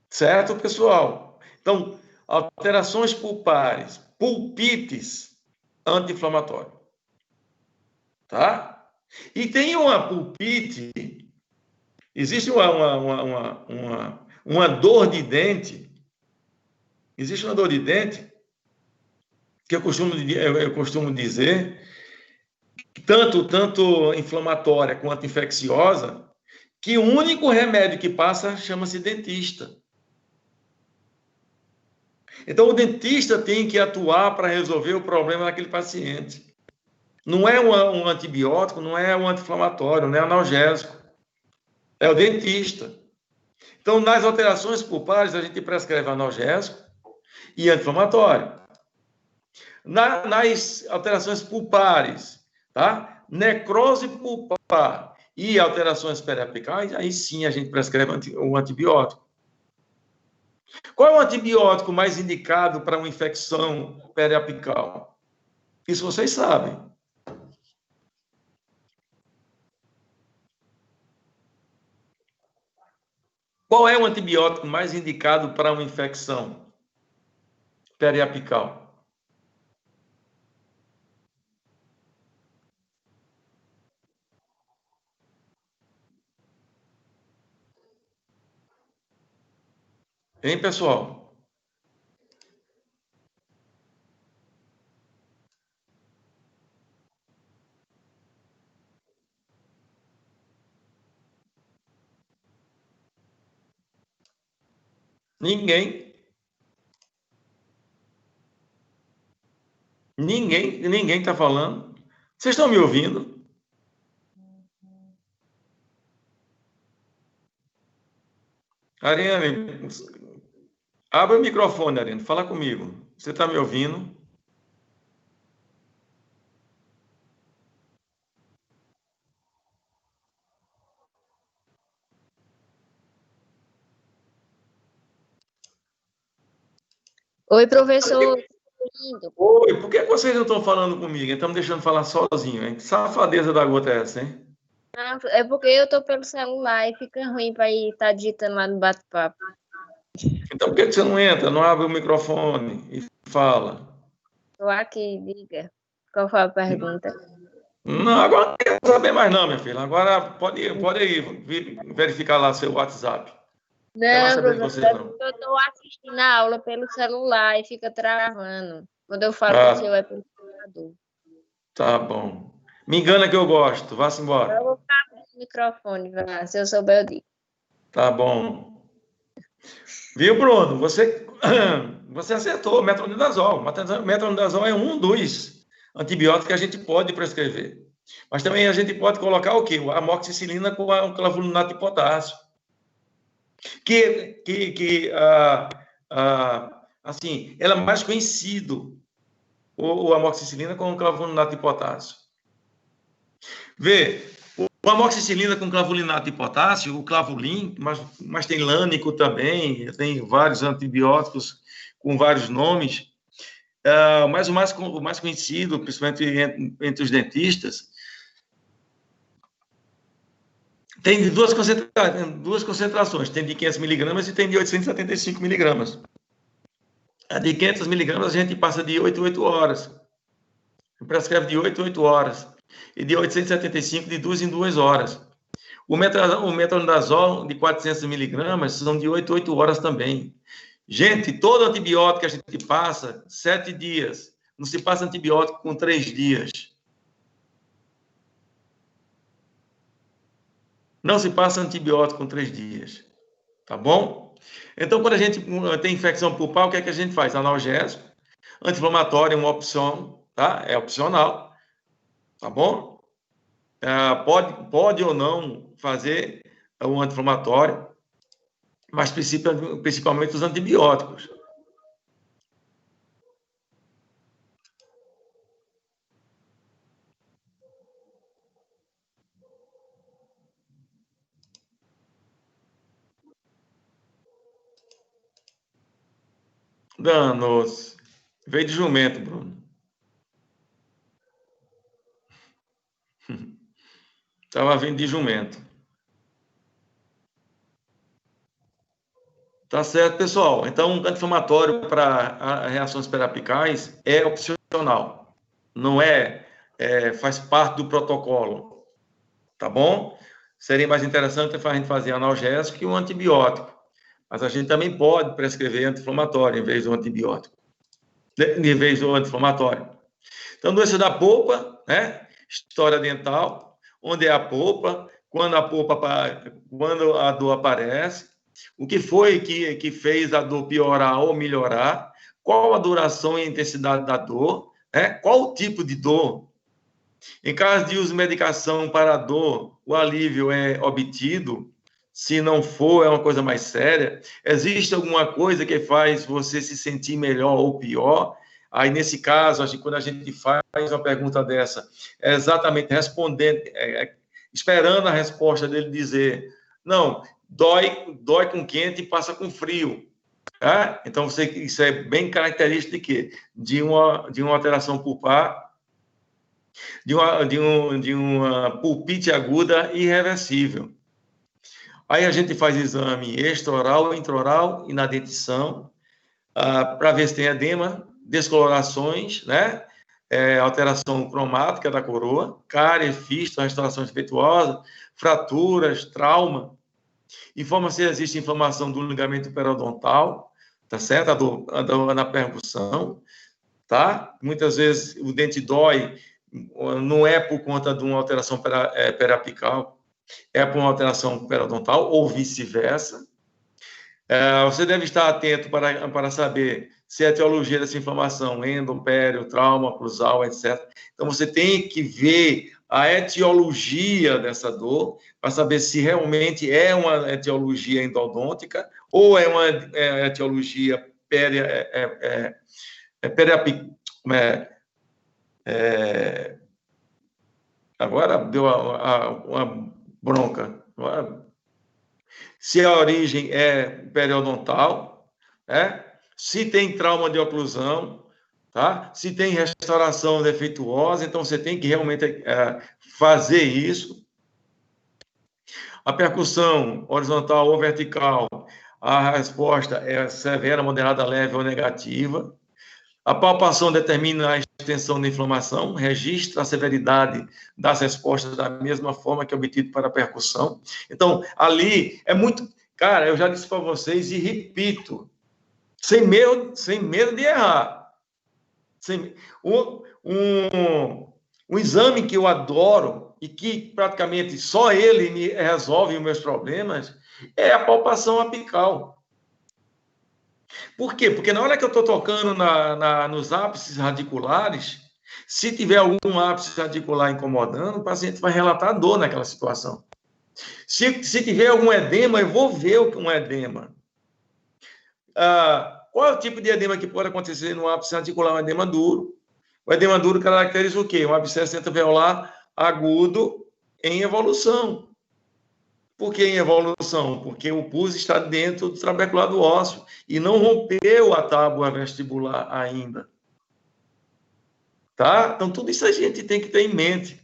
Certo, pessoal? Então, alterações pulpares, pulpites, anti-inflamatório. Tá? E tem uma pulpite, existe uma dor de dente, existe uma dor de dente, que eu costumo dizer, tanto inflamatória quanto infecciosa, que o único remédio que passa chama-se dentista. Então, o dentista tem que atuar para resolver o problema daquele paciente. Não é um antibiótico, não é um anti-inflamatório, não é analgésico. É o dentista. Então, nas alterações pulpares, a gente prescreve analgésico e anti-inflamatório. Nas alterações pulpares, tá? Necrose pulpar e alterações periapicais, aí sim a gente prescreve um antibiótico. Qual é o antibiótico mais indicado para uma infecção periapical? Isso vocês sabem. Qual é o antibiótico mais indicado para uma infecção periapical? Hein, pessoal? Ninguém. Ninguém está falando. Vocês estão me ouvindo? Ariane, abre o microfone, Ariane. Fala comigo. Você está me ouvindo? Oi, professor. Oi, por que vocês não estão falando comigo? Estão me deixando falar sozinho, hein? Que safadeza da gota é essa, hein? Ah, é porque eu tô pelo celular e fica ruim para ir estar digitando lá no bate-papo. Então por que você não entra, não abre o microfone e fala? Tô aqui, diga. Qual foi a pergunta? Não, agora não quero saber mais não, minha filha. Agora pode ir verificar lá seu WhatsApp. Não quero mais Não, saber de vocês, professor, não. eu tô assistindo a aula pelo celular e fica travando. Quando eu falo Ah. com o seu é pelo computador. Tá bom. Me engana que eu gosto. Vá-se embora. Eu vou ficar com o microfone, vai. Se eu souber, eu digo. Tá bom. Viu, Bruno? Você acertou. Metronidazol. Metronidazol é um dos antibióticos que a gente pode prescrever. Mas também a gente pode colocar o quê? A amoxicilina com o clavulinato de potássio. Assim, ela é mais conhecido, o amoxicilina com o clavulinato de potássio. Vê, o amoxicilina com clavulinato de potássio, o clavulin, mas tem lânico também, tem vários antibióticos com vários nomes, mas o mais conhecido, principalmente entre os dentistas, tem duas concentrações, tem de 500 miligramas e tem de 875 miligramas. A de 500 miligramas a gente passa de 8 a 8 horas. Prescreve de 8 a 8 horas. E de 875 de 2 em 2 horas. O metronidazol de 400 miligramas são de 8 a 8 horas também. Gente, todo antibiótico que a gente passa, 7 dias. Não se passa antibiótico com 3 dias. Não se passa antibiótico com 3 dias. Tá bom? Então, quando a gente tem infecção pulpar, o que é que a gente faz? Analgésico, anti-inflamatório é uma opção, tá? É opcional. Tá bom? Pode ou não fazer o anti-inflamatório, mas principalmente os antibióticos. Danos. Veio de jumento, Bruno. Estava vindo de jumento. Tá certo, pessoal. Então, o anti-inflamatório para reações periapicais é opcional. Não faz parte do protocolo. Tá bom? Seria mais interessante a gente fazer analgésico que um antibiótico. Mas a gente também pode prescrever anti-inflamatório em vez do antibiótico. Em vez do anti-inflamatório. Então, doença da polpa, né? História dental, onde é a polpa, quando a dor aparece, o que foi que fez a dor piorar ou melhorar, qual a duração e a intensidade da dor, né? Qual o tipo de dor. Em caso de uso de medicação para a dor, o alívio é obtido. Se não for, é uma coisa mais séria. Existe alguma coisa que faz você se sentir melhor ou pior? Aí, nesse caso, quando a gente faz uma pergunta dessa, é exatamente respondendo, esperando a resposta dele dizer, não, dói com quente e passa com frio. Tá? Então, isso é bem característico de quê? De uma alteração pulpar, de uma pulpite aguda irreversível. Aí a gente faz exame extraoral, intraoral e na dentição, para ver se tem edema, descolorações, né? Alteração cromática da coroa, cárie, fístula, restauração defeituosa, fraturas, trauma. informa se existe inflamação do ligamento periodontal, tá certo? A dor na percussão, tá? Muitas vezes o dente dói, não é por conta de uma alteração periapical, é por uma alteração periodontal, ou vice-versa. Você deve estar atento para saber se a etiologia dessa inflamação, endo, pério, trauma, cruzal, etc. Então, você tem que ver a etiologia dessa dor para saber se realmente é uma etiologia endodôntica ou é uma etiologia periapical. Agora deu uma bronca. Se a origem é periodontal, se tem trauma de oclusão, tá? Se tem restauração defeituosa, então você tem que realmente fazer isso. A percussão horizontal ou vertical, a resposta é severa, moderada, leve ou negativa. A palpação determina a extensão da inflamação, registra a severidade das respostas da mesma forma que é obtido para a percussão. Então, ali é muito... Cara, eu já disse para vocês e repito, sem medo de errar. Um exame que eu adoro e que praticamente só ele me resolve os meus problemas é a palpação apical. Por quê? Porque na hora que eu estou tocando nos ápices radiculares, se tiver algum ápice radicular incomodando, o paciente vai relatar dor naquela situação. Se tiver algum edema, eu vou ver um edema. Qual é o tipo de edema que pode acontecer no ápice radicular? Um edema duro. O edema duro caracteriza o quê? Um abscesso endoalveolar agudo em evolução. Por que em evolução? Porque o pus está dentro do trabeculado ósseo e não rompeu a tábua vestibular ainda. Tá? Então, tudo isso a gente tem que ter em mente.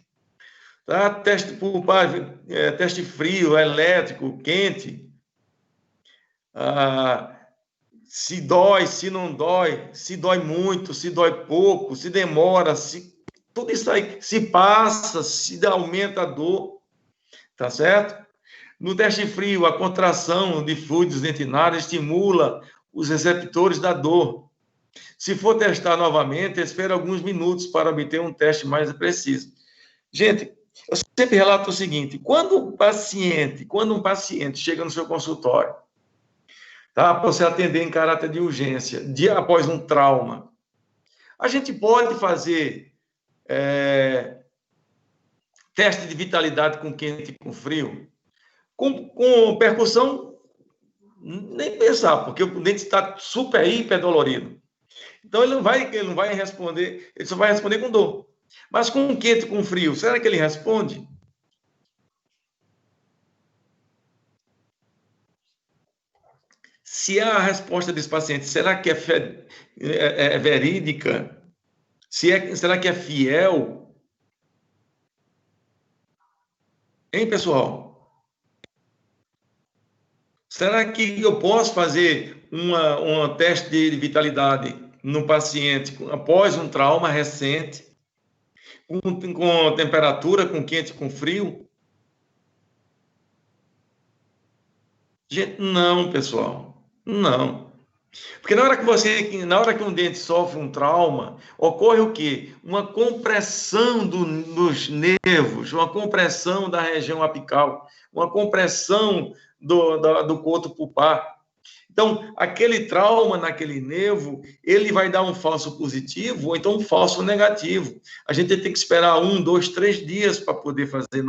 Tá? Teste frio, elétrico, quente. Se dói, se não dói, se dói muito, se dói pouco, se demora, tudo isso aí. Se passa, se aumenta a dor. Tá certo? No teste frio, a contração de fluidos dentinários estimula os receptores da dor. Se for testar novamente, espere alguns minutos para obter um teste mais preciso. Gente, eu sempre relato o seguinte, quando um paciente chega no seu consultório, tá, para você atender em caráter de urgência, após um trauma, a gente pode fazer teste de vitalidade com quente e com frio? Com percussão, nem pensar, porque o dente está super, hiper dolorido. Então, ele não vai responder, ele só vai responder com dor. Mas com quente e com frio, será que ele responde? Se a resposta desse paciente, será que é verídica? Será que é fiel? Hein, pessoal? Será que eu posso fazer um teste de vitalidade no paciente após um trauma recente, com temperatura, com quente, com frio? Gente, não, pessoal, não. Porque na hora que um dente sofre um trauma, ocorre o quê? Uma compressão dos nervos, uma compressão da região apical, uma compressão do coto pulpar. Então, aquele trauma naquele nervo, ele vai dar um falso positivo ou então um falso negativo. A gente tem que esperar 1, 2, 3 dias para poder fazer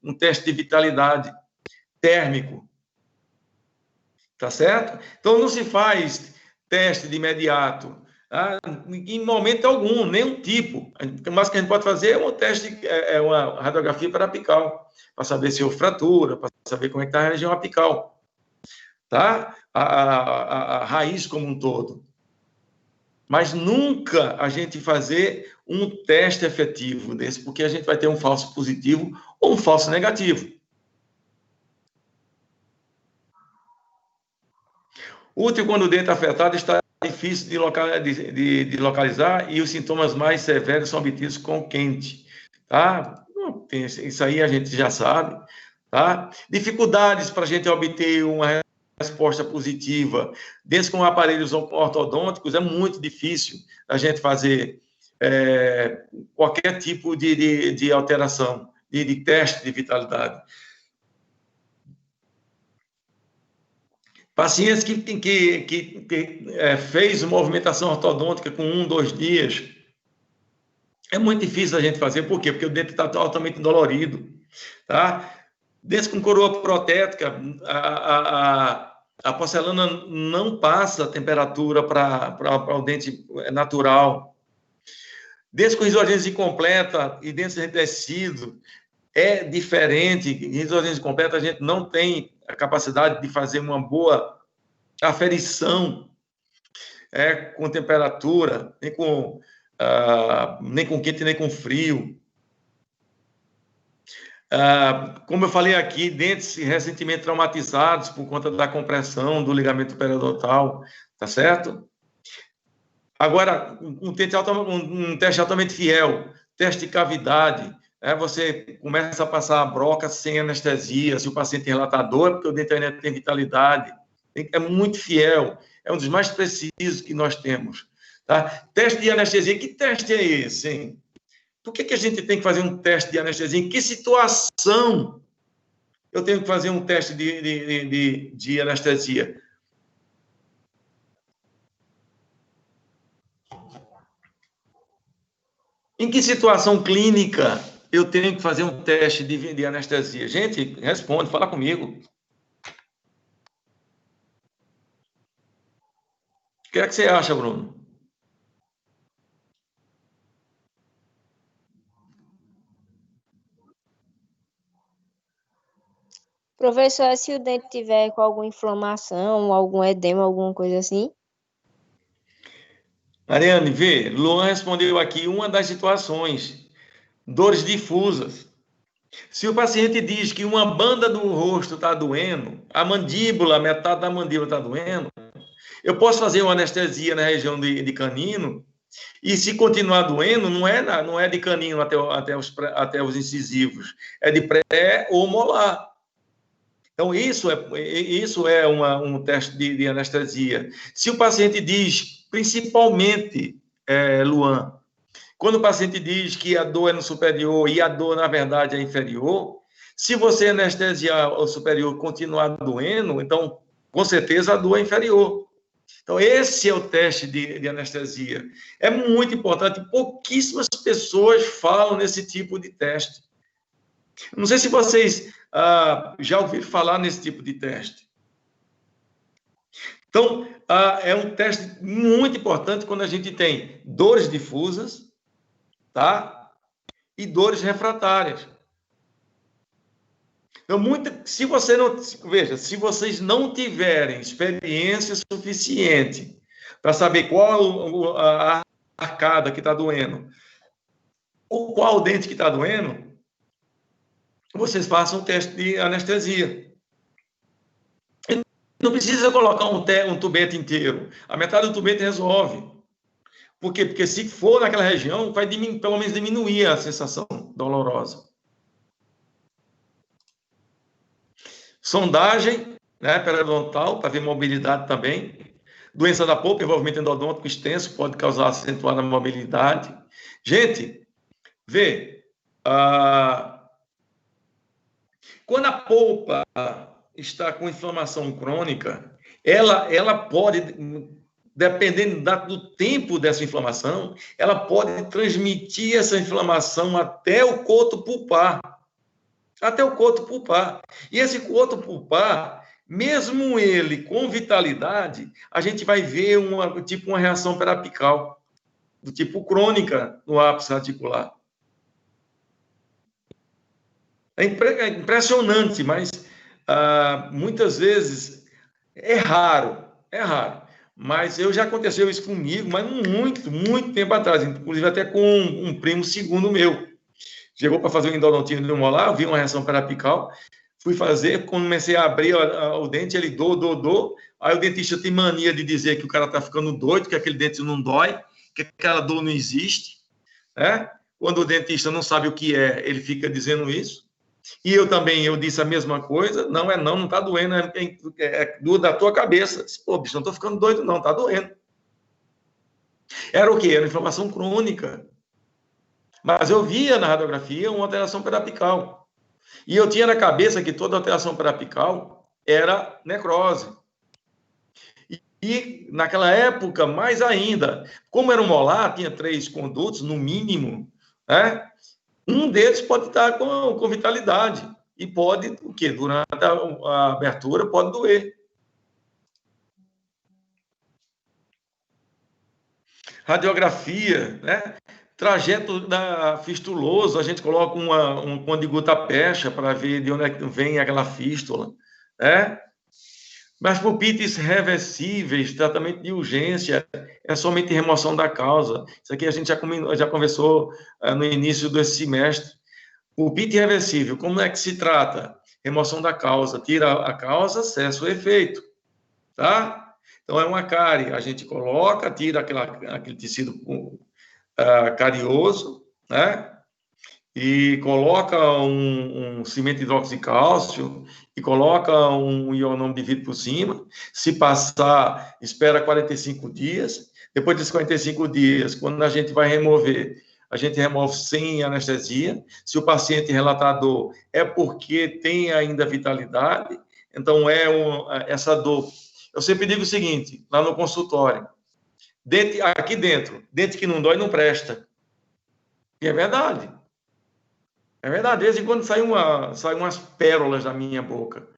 um teste de vitalidade térmico. Tá certo? Então, não se faz teste de imediato, em momento algum, nenhum tipo. Mas o que a gente pode fazer é um teste, uma radiografia periapical, para saber se houve fratura, para saber como é que está a região apical, tá? A raiz como um todo. Mas nunca a gente fazer um teste efetivo desse, porque a gente vai ter um falso positivo ou um falso negativo. Útil quando o dente afetado está difícil de localizar e os sintomas mais severos são obtidos com quente. Tá? Isso aí a gente já sabe. tá? Dificuldades para a gente obter uma resposta positiva. Dentro com aparelhos ortodônticos, é muito difícil a gente fazer qualquer tipo de alteração, de teste de vitalidade. Pacientes que fez movimentação ortodôntica com 1, 2 dias, é muito difícil a gente fazer. Por quê? Porque o dente está altamente dolorido, tá? Dentes com coroa protética, a porcelana não passa temperatura para o dente natural. Dentes com risogênese incompleta e dentes enrijecidos é diferente. Em risogênese incompleta, a gente não tem a capacidade de fazer uma boa aferição com temperatura, nem com quente, nem com frio. Como eu falei aqui, dentes recentemente traumatizados por conta da compressão do ligamento periodontal, tá certo? Agora, um teste altamente fiel, teste de cavidade, você começa a passar a broca sem anestesia, se o paciente tem relatador, porque o dente ainda tem vitalidade, é muito fiel, é um dos mais precisos que nós temos. Tá? Teste de anestesia, que teste é esse, hein? Por que a gente tem que fazer um teste de anestesia? Em que situação eu tenho que fazer um teste de anestesia? Em que situação clínica eu tenho que fazer um teste de anestesia? Gente, responde, fala comigo. O que é que você acha, Bruno? Professor, se o dente tiver com alguma inflamação, algum edema, alguma coisa assim? Ariane, vê, Luan respondeu aqui uma das situações, dores difusas. Se o paciente diz que uma banda do rosto está doendo, a mandíbula, metade da mandíbula está doendo, eu posso fazer uma anestesia na região de canino, e se continuar doendo, não é de canino até os incisivos, é de pré ou molar. Então, isso é um teste de anestesia. Se o paciente diz, principalmente, Luan, quando o paciente diz que a dor é no superior e a dor, na verdade, é inferior, se você anestesiar o superior e continuar doendo, então, com certeza, a dor é inferior. Então, esse é o teste de anestesia. É muito importante. Pouquíssimas pessoas falam nesse tipo de teste. Não sei se vocês já ouviram falar nesse tipo de teste. Então, é um teste muito importante quando a gente tem dores difusas, tá? E dores refratárias. Então, se vocês não tiverem experiência suficiente para saber qual a arcada que está doendo, ou qual o dente que está doendo, vocês façam um teste de anestesia. Não precisa colocar um tubete inteiro. A metade do tubete resolve. Por quê? Porque se for naquela região, vai pelo menos diminuir a sensação dolorosa. Sondagem, periodontal, para ver mobilidade também. Doença da polpa, envolvimento endodôntico extenso, pode causar acentuada mobilidade. Gente, vê, quando a polpa está com inflamação crônica, ela pode, dependendo do tempo dessa inflamação, ela pode transmitir essa inflamação até o coto pulpar. Até o coto pulpar. E esse coto pulpar, mesmo ele com vitalidade, a gente vai ver uma reação periapical, do tipo crônica no ápice radicular. É impressionante, mas muitas vezes é raro, mas já aconteceu isso comigo, mas muito, muito tempo atrás, inclusive até com um primo segundo meu. Chegou para fazer um endodontia no molar, vi uma reação periapical, fui fazer, comecei a abrir o dente, ele dor, aí o dentista tem mania de dizer que o cara está ficando doido, que aquele dente não dói, que aquela dor não existe, né? Quando o dentista não sabe o que é, ele fica dizendo isso. E eu disse a mesma coisa, não é não está doendo, é da tua cabeça. Pô, bicho, não estou ficando doido não, está doendo. Era o quê? Era inflamação crônica. Mas eu via na radiografia uma alteração periapical. E eu tinha na cabeça que toda alteração periapical era necrose. E naquela época, mais ainda, como era um molar, tinha 3 condutos, no mínimo, né? Um deles pode estar com vitalidade. E pode, o quê? Durante a abertura, pode doer. Radiografia, né? Trajeto fistuloso, a gente coloca um pão de gutapecha para ver de onde é que vem aquela fístula, né? Mas pulpites reversíveis, tratamento de urgência, é somente remoção da causa. Isso aqui a gente já conversou no início desse semestre. Pulpite reversível, como é que se trata? Remoção da causa, tira a causa, cessa o efeito, tá? Então, é uma cárie, a gente coloca, tira aquele tecido carioso, né? E coloca um cimento hidróxido de cálcio e coloca um ionômero de vidro por cima. Se passar, espera 45 dias. Depois desses 45 dias, quando a gente vai remover, a gente remove sem anestesia. Se o paciente relatar dor, é porque tem ainda vitalidade. Então, essa dor. Eu sempre digo o seguinte, lá no consultório, aqui dentro, dente que não dói não presta. E é verdade. É verdade, de vez em quando saem umas pérolas da minha boca.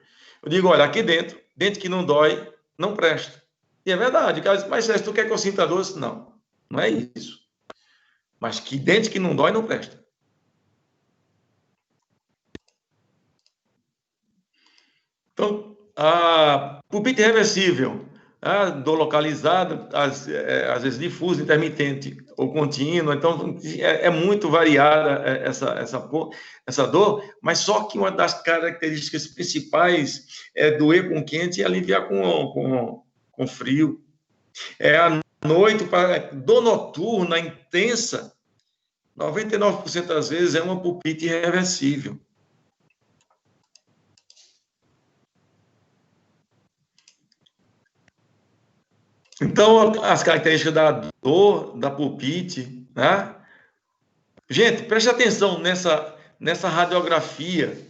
Eu digo, olha, aqui dentro, dente que não dói, não presta. E é verdade. Mas se tu quer que eu sinta dor? Não, não é isso. Mas que dente que não dói, não presta. Então, a pulpite reversível, a dor localizada, às vezes difusa, intermitente ou contínua. Então, é muito variada essa dor, mas só que uma das características principais é doer com quente e aliviar com frio. É à noite, dor noturna intensa, 99% das vezes é uma pulpite irreversível. Então, as características da dor, da pulpite, né? Gente, preste atenção nessa radiografia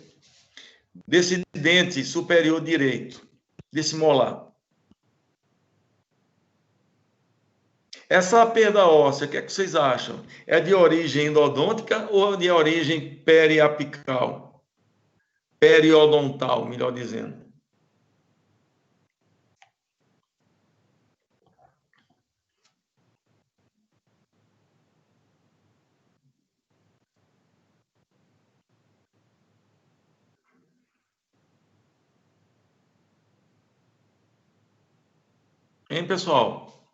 desse dente superior direito, desse molar. Essa perda óssea, o que é que vocês acham? É de origem endodôntica ou de origem periapical? Periodontal, melhor dizendo. Hein, pessoal?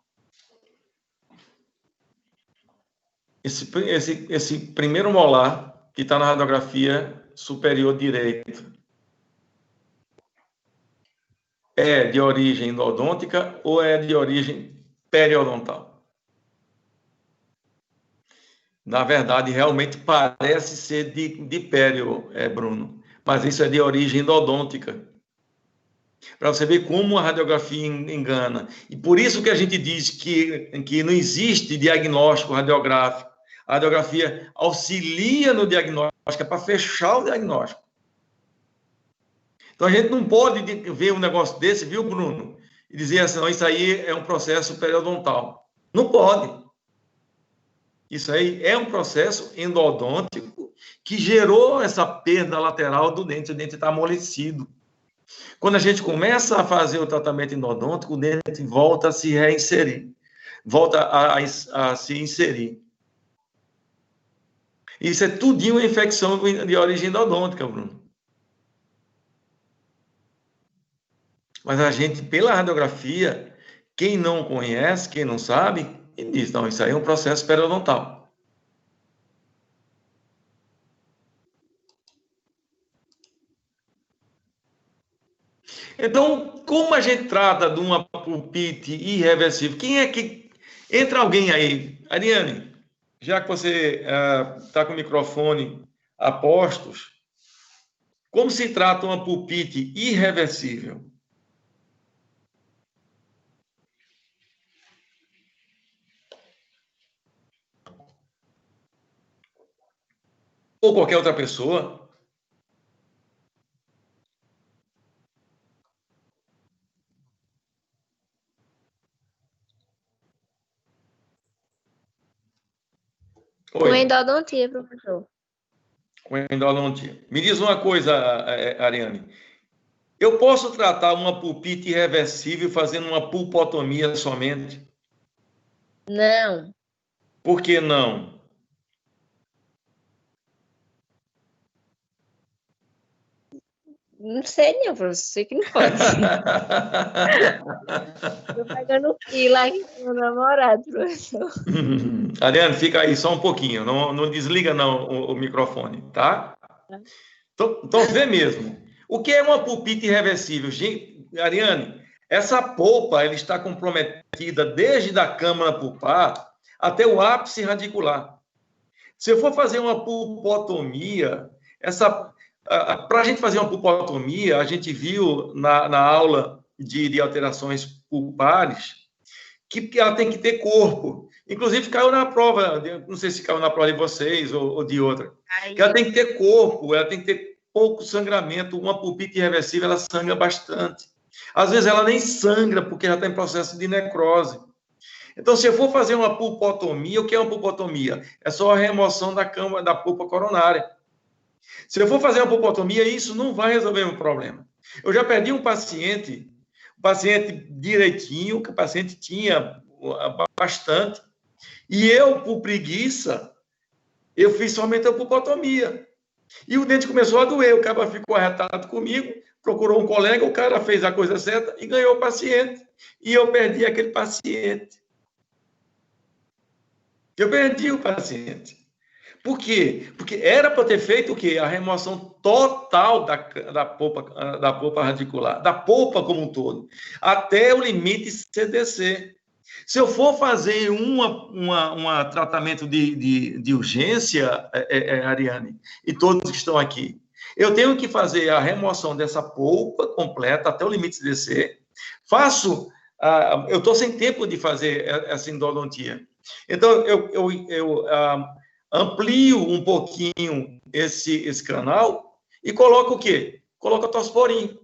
Esse primeiro molar que está na radiografia superior direito é de origem endodôntica ou é de origem periodontal? Na verdade, realmente parece ser de pério, Bruno, mas isso é de origem endodôntica. Para você ver como a radiografia engana. E por isso que a gente diz que não existe diagnóstico radiográfico. A radiografia auxilia no diagnóstico, é para fechar o diagnóstico. Então, a gente não pode ver um negócio desse, viu, Bruno? E dizer assim, não, isso aí é um processo periodontal. Não pode. Isso aí é um processo endodôntico que gerou essa perda lateral do dente. O dente está amolecido. Quando a gente começa a fazer o tratamento endodôntico, o dente volta a se reinserir, volta a se inserir. Isso é tudinho uma infecção de origem endodôntica, Bruno. Mas a gente, pela radiografia, quem não conhece, quem não sabe, diz, não, isso aí é um processo periodontal. Então, como a gente trata de uma pulpite irreversível? Quem é que... Entra alguém aí. Ariane, já que você está com o microfone a postos, Como se trata uma pulpite irreversível? Ou qualquer outra pessoa? Com Oi, endodontia, professor. com endodontia. Me diz uma coisa, Ariane. Eu posso tratar uma pulpite irreversível fazendo uma pulpotomia somente? Não. Por que não? Não sei não, professor. Sei que não pode. Tô pegando fila aqui com meu namorado, professor. Ariane, fica aí só um pouquinho. Não desliga não o microfone, tá? Então vê mesmo. O que é uma pulpite irreversível? Gente, Ariane, essa polpa ela está comprometida desde a câmara pulpar até o ápice radicular. Se eu for fazer uma pulpotomia, para a gente fazer uma pulpotomia, a gente viu na aula de alterações pulpares que ela tem que ter corpo. Inclusive, caiu na prova, não sei se caiu na prova de vocês ou de outra, que ela tem que ter corpo, ela tem que ter pouco sangramento. Uma pulpite irreversível, ela sangra bastante. Às vezes, ela nem sangra, porque já está em processo de necrose. Então, se eu for fazer uma pulpotomia, o que é uma pulpotomia? É só a remoção da câmara da pulpa coronária. Se eu for fazer uma pulpotomia, isso não vai resolver o problema. Eu já perdi um paciente direitinho, que o paciente tinha bastante, e eu, por preguiça, eu fiz somente a pulpotomia. E o dente começou a doer, o cara ficou arretado comigo, procurou um colega, o cara fez a coisa certa e ganhou o paciente. E eu perdi aquele paciente. Eu perdi o paciente. Por quê? Porque era para ter feito o quê? A remoção total da polpa radicular, da polpa como um todo, até o limite CDC. Se eu for fazer um tratamento de urgência, Ariane, e todos que estão aqui, eu tenho que fazer a remoção dessa polpa completa até o limite CDC. Eu estou sem tempo de fazer essa endodontia. Então, eu amplio um pouquinho esse canal e coloco o quê? Coloco a Tosporin.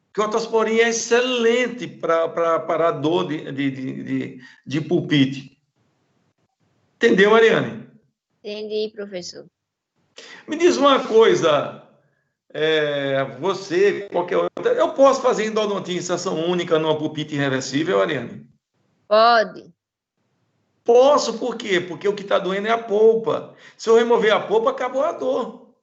Porque o Tosporin é excelente para parar dor de pulpite. Entendeu, Mariane? Entendi, professor. Me diz uma coisa, você, qualquer outra, eu posso fazer endodontia em sessão única numa pulpite irreversível, Ariane? Pode. Posso, por quê? Porque o que está doendo é a polpa. Se eu remover a polpa, acabou a dor.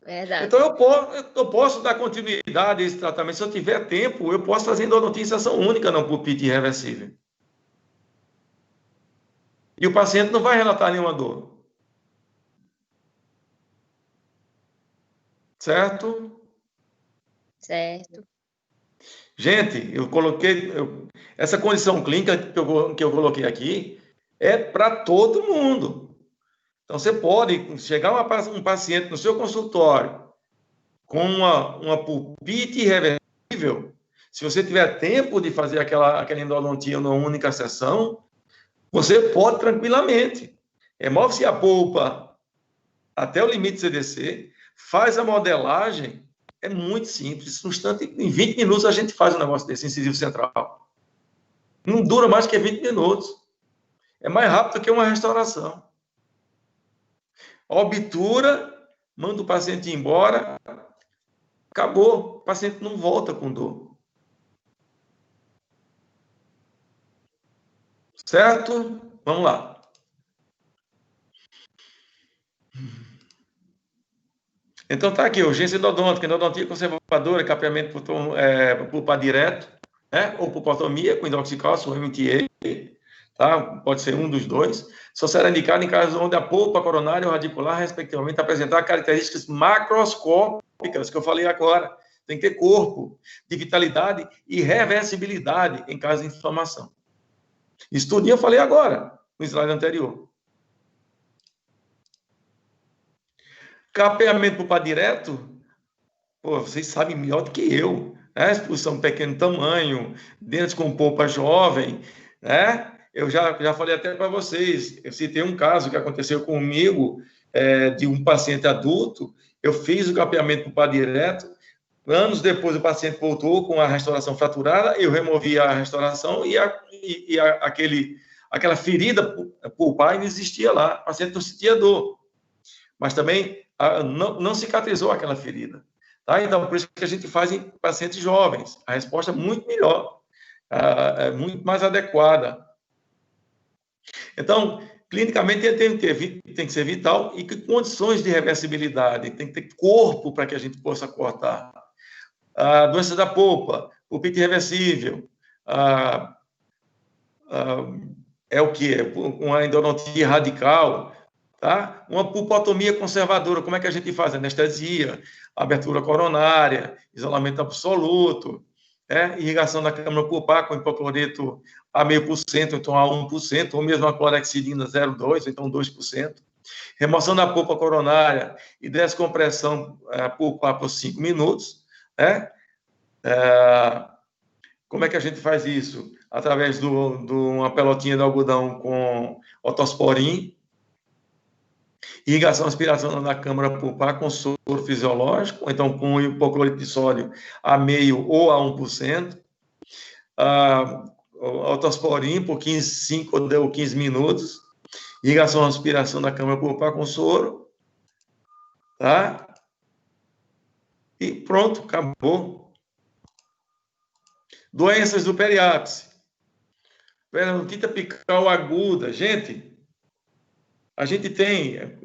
Verdade. Então, eu posso dar continuidade a esse tratamento. Se eu tiver tempo, eu posso fazer endodontia em sessão única no pulpite irreversível. E o paciente não vai relatar nenhuma dor. Certo? Certo. Gente, eu coloquei... essa condição clínica que eu coloquei aqui é para todo mundo. Então, você pode chegar um paciente no seu consultório com uma pulpite irreversível. Se você tiver tempo de fazer aquela endodontia numa única sessão, você pode tranquilamente. Remove-se a polpa até o limite CDC, faz a modelagem, é muito simples. Em 20 minutos a gente faz um negócio desse, incisivo central. Não dura mais que 20 minutos. É mais rápido que uma restauração. Obtura, manda o paciente embora, acabou. O paciente não volta com dor. Certo? Vamos lá. Então tá aqui, urgência endodôntica, endodontia conservadora, capeamento pulpar direto, né? Ou pulpotomia com indoxicálcio, ou MTA, tá? Pode ser um dos dois. Só será indicado em casos onde a polpa coronária ou radicular, respectivamente, apresentar características macroscópicas, que eu falei agora. Tem que ter corpo, de vitalidade e reversibilidade em caso de inflamação. Isso tudo eu falei agora, no slide anterior. Capeamento pulpar direto, pô, vocês sabem melhor do que eu, né? Expulsão de pequeno tamanho, dentes com polpa jovem, né? Eu já falei até para vocês, eu citei um caso que aconteceu comigo, de um paciente adulto, eu fiz o capeamento pulpar direto, anos depois o paciente voltou com a restauração fraturada, eu removi a restauração e aquela ferida pulpar ainda existia lá, o paciente não sentia dor, mas também não cicatrizou aquela ferida. Tá? Então, por isso que a gente faz em pacientes jovens. A resposta é muito melhor, é muito mais adequada. Então, clinicamente, tem que ser vital e que condições de reversibilidade, tem que ter corpo para que a gente possa cortar. A doença da polpa, pulpite irreversível, é o que? Uma endodontia radical, tá? Uma pulpotomia conservadora, como é que a gente faz? Anestesia, abertura coronária, isolamento absoluto, irrigação da câmara pulpar com hipocloreto a 0,5%, então a 1%, ou mesmo a clorexidina 0,2%, então 2%. Remoção da polpa coronária e descompressão pulpar por 5 minutos, né? Como é que a gente faz isso? Através de uma pelotinha de algodão com otosporin, irrigação, aspiração na câmara pulpar com soro fisiológico, ou então com hipoclorito de sódio a 0,5% ou a 1%, otosporin por 5 ou 15 minutos, irrigação, aspiração da câmara pulpar com soro, tá? E pronto, acabou. Doenças do periápice. Periodontite apical aguda. Gente, a gente tem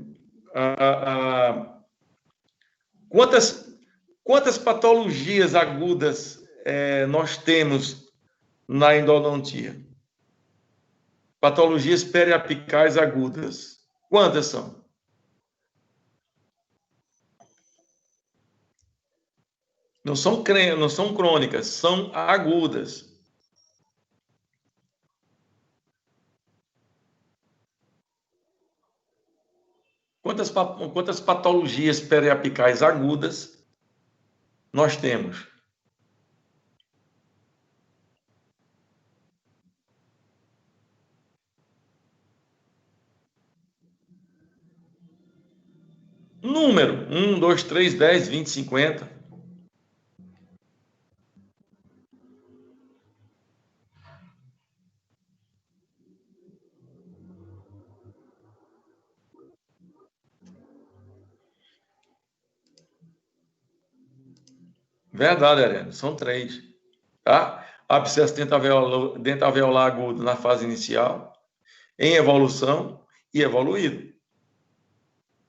quantas patologias agudas nós temos na endodontia? Patologias periapicais agudas. Quantas são? Não são crônicas, são agudas. Quantas patologias periapicais agudas nós temos? Número: 1, 2, 3, 10, 20, 50. Verdade, Ariane, são 3. Tá? Abscesso dentaveolar agudo na fase inicial, em evolução e evoluído.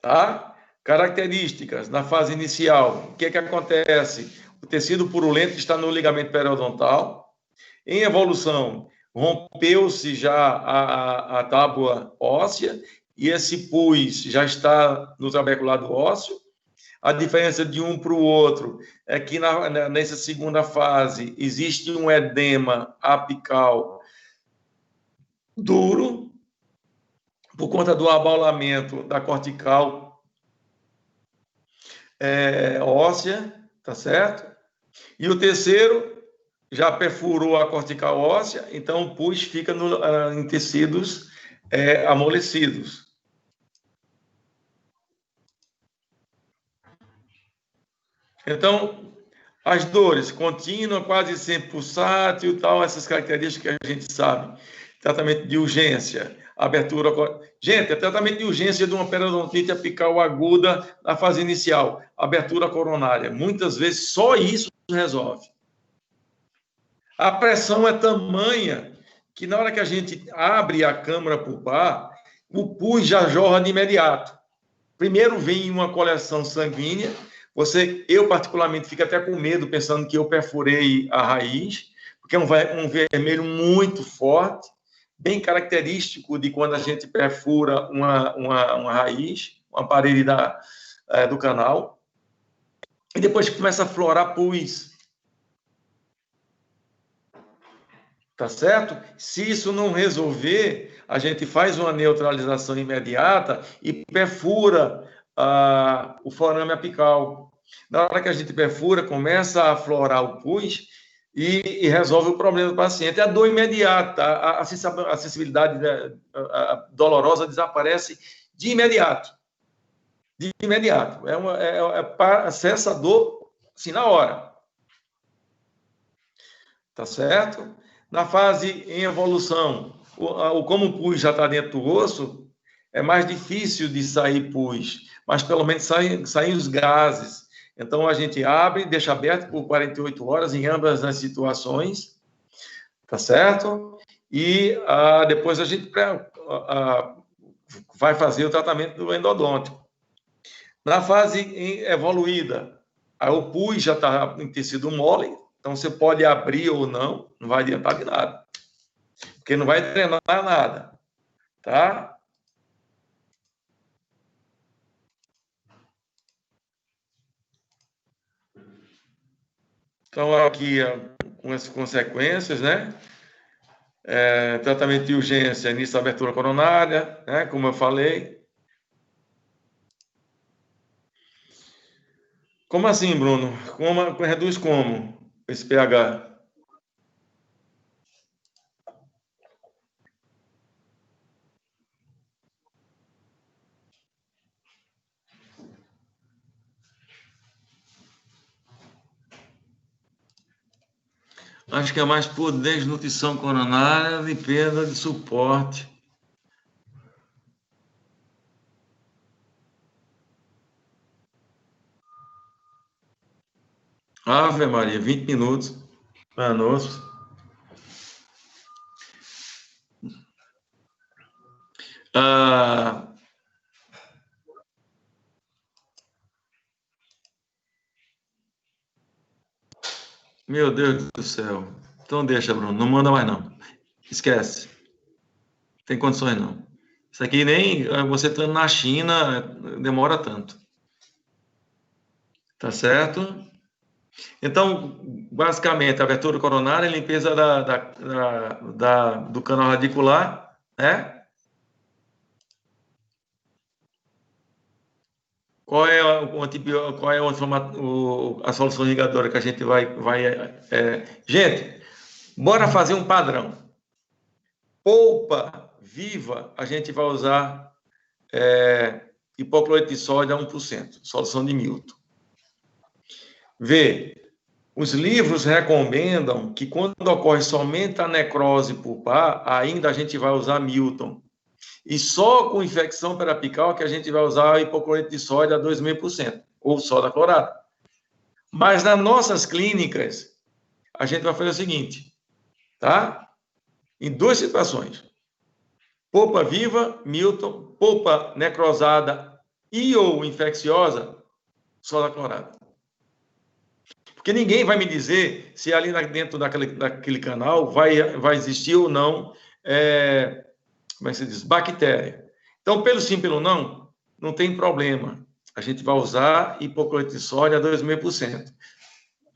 Tá? Características na fase inicial. O que acontece? O tecido purulento está no ligamento periodontal. Em evolução, rompeu-se já a tábua óssea e esse pus já está no trabeculado ósseo. A diferença de um para o outro é que nessa segunda fase existe um edema apical duro, por conta do abaulamento da cortical óssea, tá certo? E o terceiro já perfurou a cortical óssea, então o pus fica em tecidos amolecidos. Então, as dores contínua, quase sempre pulsátil, tal, essas características que a gente sabe. Tratamento de urgência, abertura... Gente, é tratamento de urgência de uma periodontite apical aguda na fase inicial, abertura coronária. Muitas vezes só isso resolve. A pressão é tamanha que na hora que a gente abre a câmara pulpar, o pus já jorra de imediato. Primeiro vem uma coleção sanguínea. Eu particularmente fico até com medo pensando que eu perfurei a raiz, porque é um vermelho muito forte, bem característico de quando a gente perfura uma raiz, uma parede do canal, e depois começa a florar pus. Tá certo? Se isso não resolver, a gente faz uma neutralização imediata e perfura o forame apical. Na hora que a gente perfura, começa a aflorar o pus e resolve o problema do paciente. A dor imediata, a sensibilidade dolorosa desaparece de imediato. De imediato. Cessa a dor, assim, na hora. Tá certo? Na fase em evolução, como o pus já está dentro do osso, é mais difícil de sair pus, mas pelo menos saem os gases. Então, a gente abre, deixa aberto por 48 horas em ambas as situações, tá certo? E depois a gente vai fazer o tratamento do endodôntico. Na fase evoluída, o pus já está em tecido mole, então você pode abrir ou não vai adiantar de nada, porque não vai drenar nada, tá? Então, aqui, com as consequências, né? Tratamento de urgência, início da abertura coronária, né? Como eu falei. Como assim, Bruno? Reduz como esse pH? Acho que é mais por desnutrição coronária e perda de suporte. Ave Maria, 20 minutos. Nossa. Meu Deus do céu. Então deixa, Bruno. Não manda mais, não. Esquece. Tem condições, não. Isso aqui nem você estando na China demora tanto. Tá certo? Então, basicamente, abertura coronária, limpeza do canal radicular, né? Qual é a solução irrigadora que a gente vai gente, bora fazer um padrão. Polpa viva, a gente vai usar hipocloreto de sódio a 1%, solução de Milton. Os livros recomendam que quando ocorre somente a necrose pulpar, ainda a gente vai usar Milton. E só com infecção periapical que a gente vai usar hipocloreto de sódio a 2,5%, ou soda clorada. Mas nas nossas clínicas, a gente vai fazer o seguinte, tá? Em duas situações. Polpa viva, Milton, polpa necrosada e ou infecciosa, soda clorada. Porque ninguém vai me dizer se ali dentro daquele canal vai existir ou não, como é que se diz? Bactéria. Então, pelo sim, pelo não, não tem problema. A gente vai usar hipocloreto de sódio a 2,5%,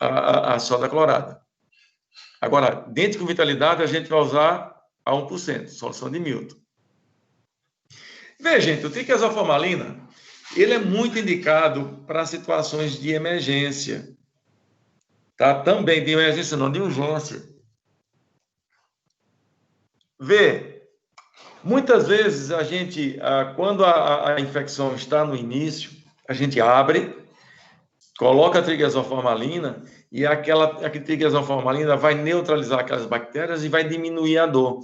a soda clorada. Agora, dentro com vitalidade, a gente vai usar a 1%, solução de Milton. Veja, gente, o triquezoformalina, ele é muito indicado para situações de emergência. Tá? Também de emergência, não, de urgência. Muitas vezes a gente, quando a infecção está no início, a gente abre, coloca a triquezoformalina e aquela triquezoformalina vai neutralizar aquelas bactérias e vai diminuir a dor.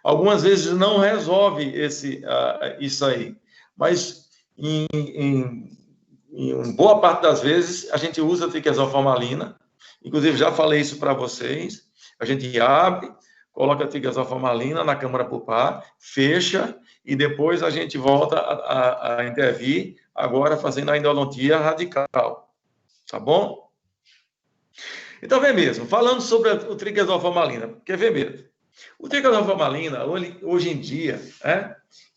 Algumas vezes não resolve isso aí, mas em boa parte das vezes a gente usa a triquezoformalina. Inclusive, já falei isso para vocês. A gente abre, coloca a triquezoformalina na câmara pulpar, fecha, e depois a gente volta a intervir, agora fazendo a endodontia radical. Tá bom? Então, vem mesmo. Falando sobre o triquezoformalina, quer ver mesmo? O triquezoformalina, hoje em dia,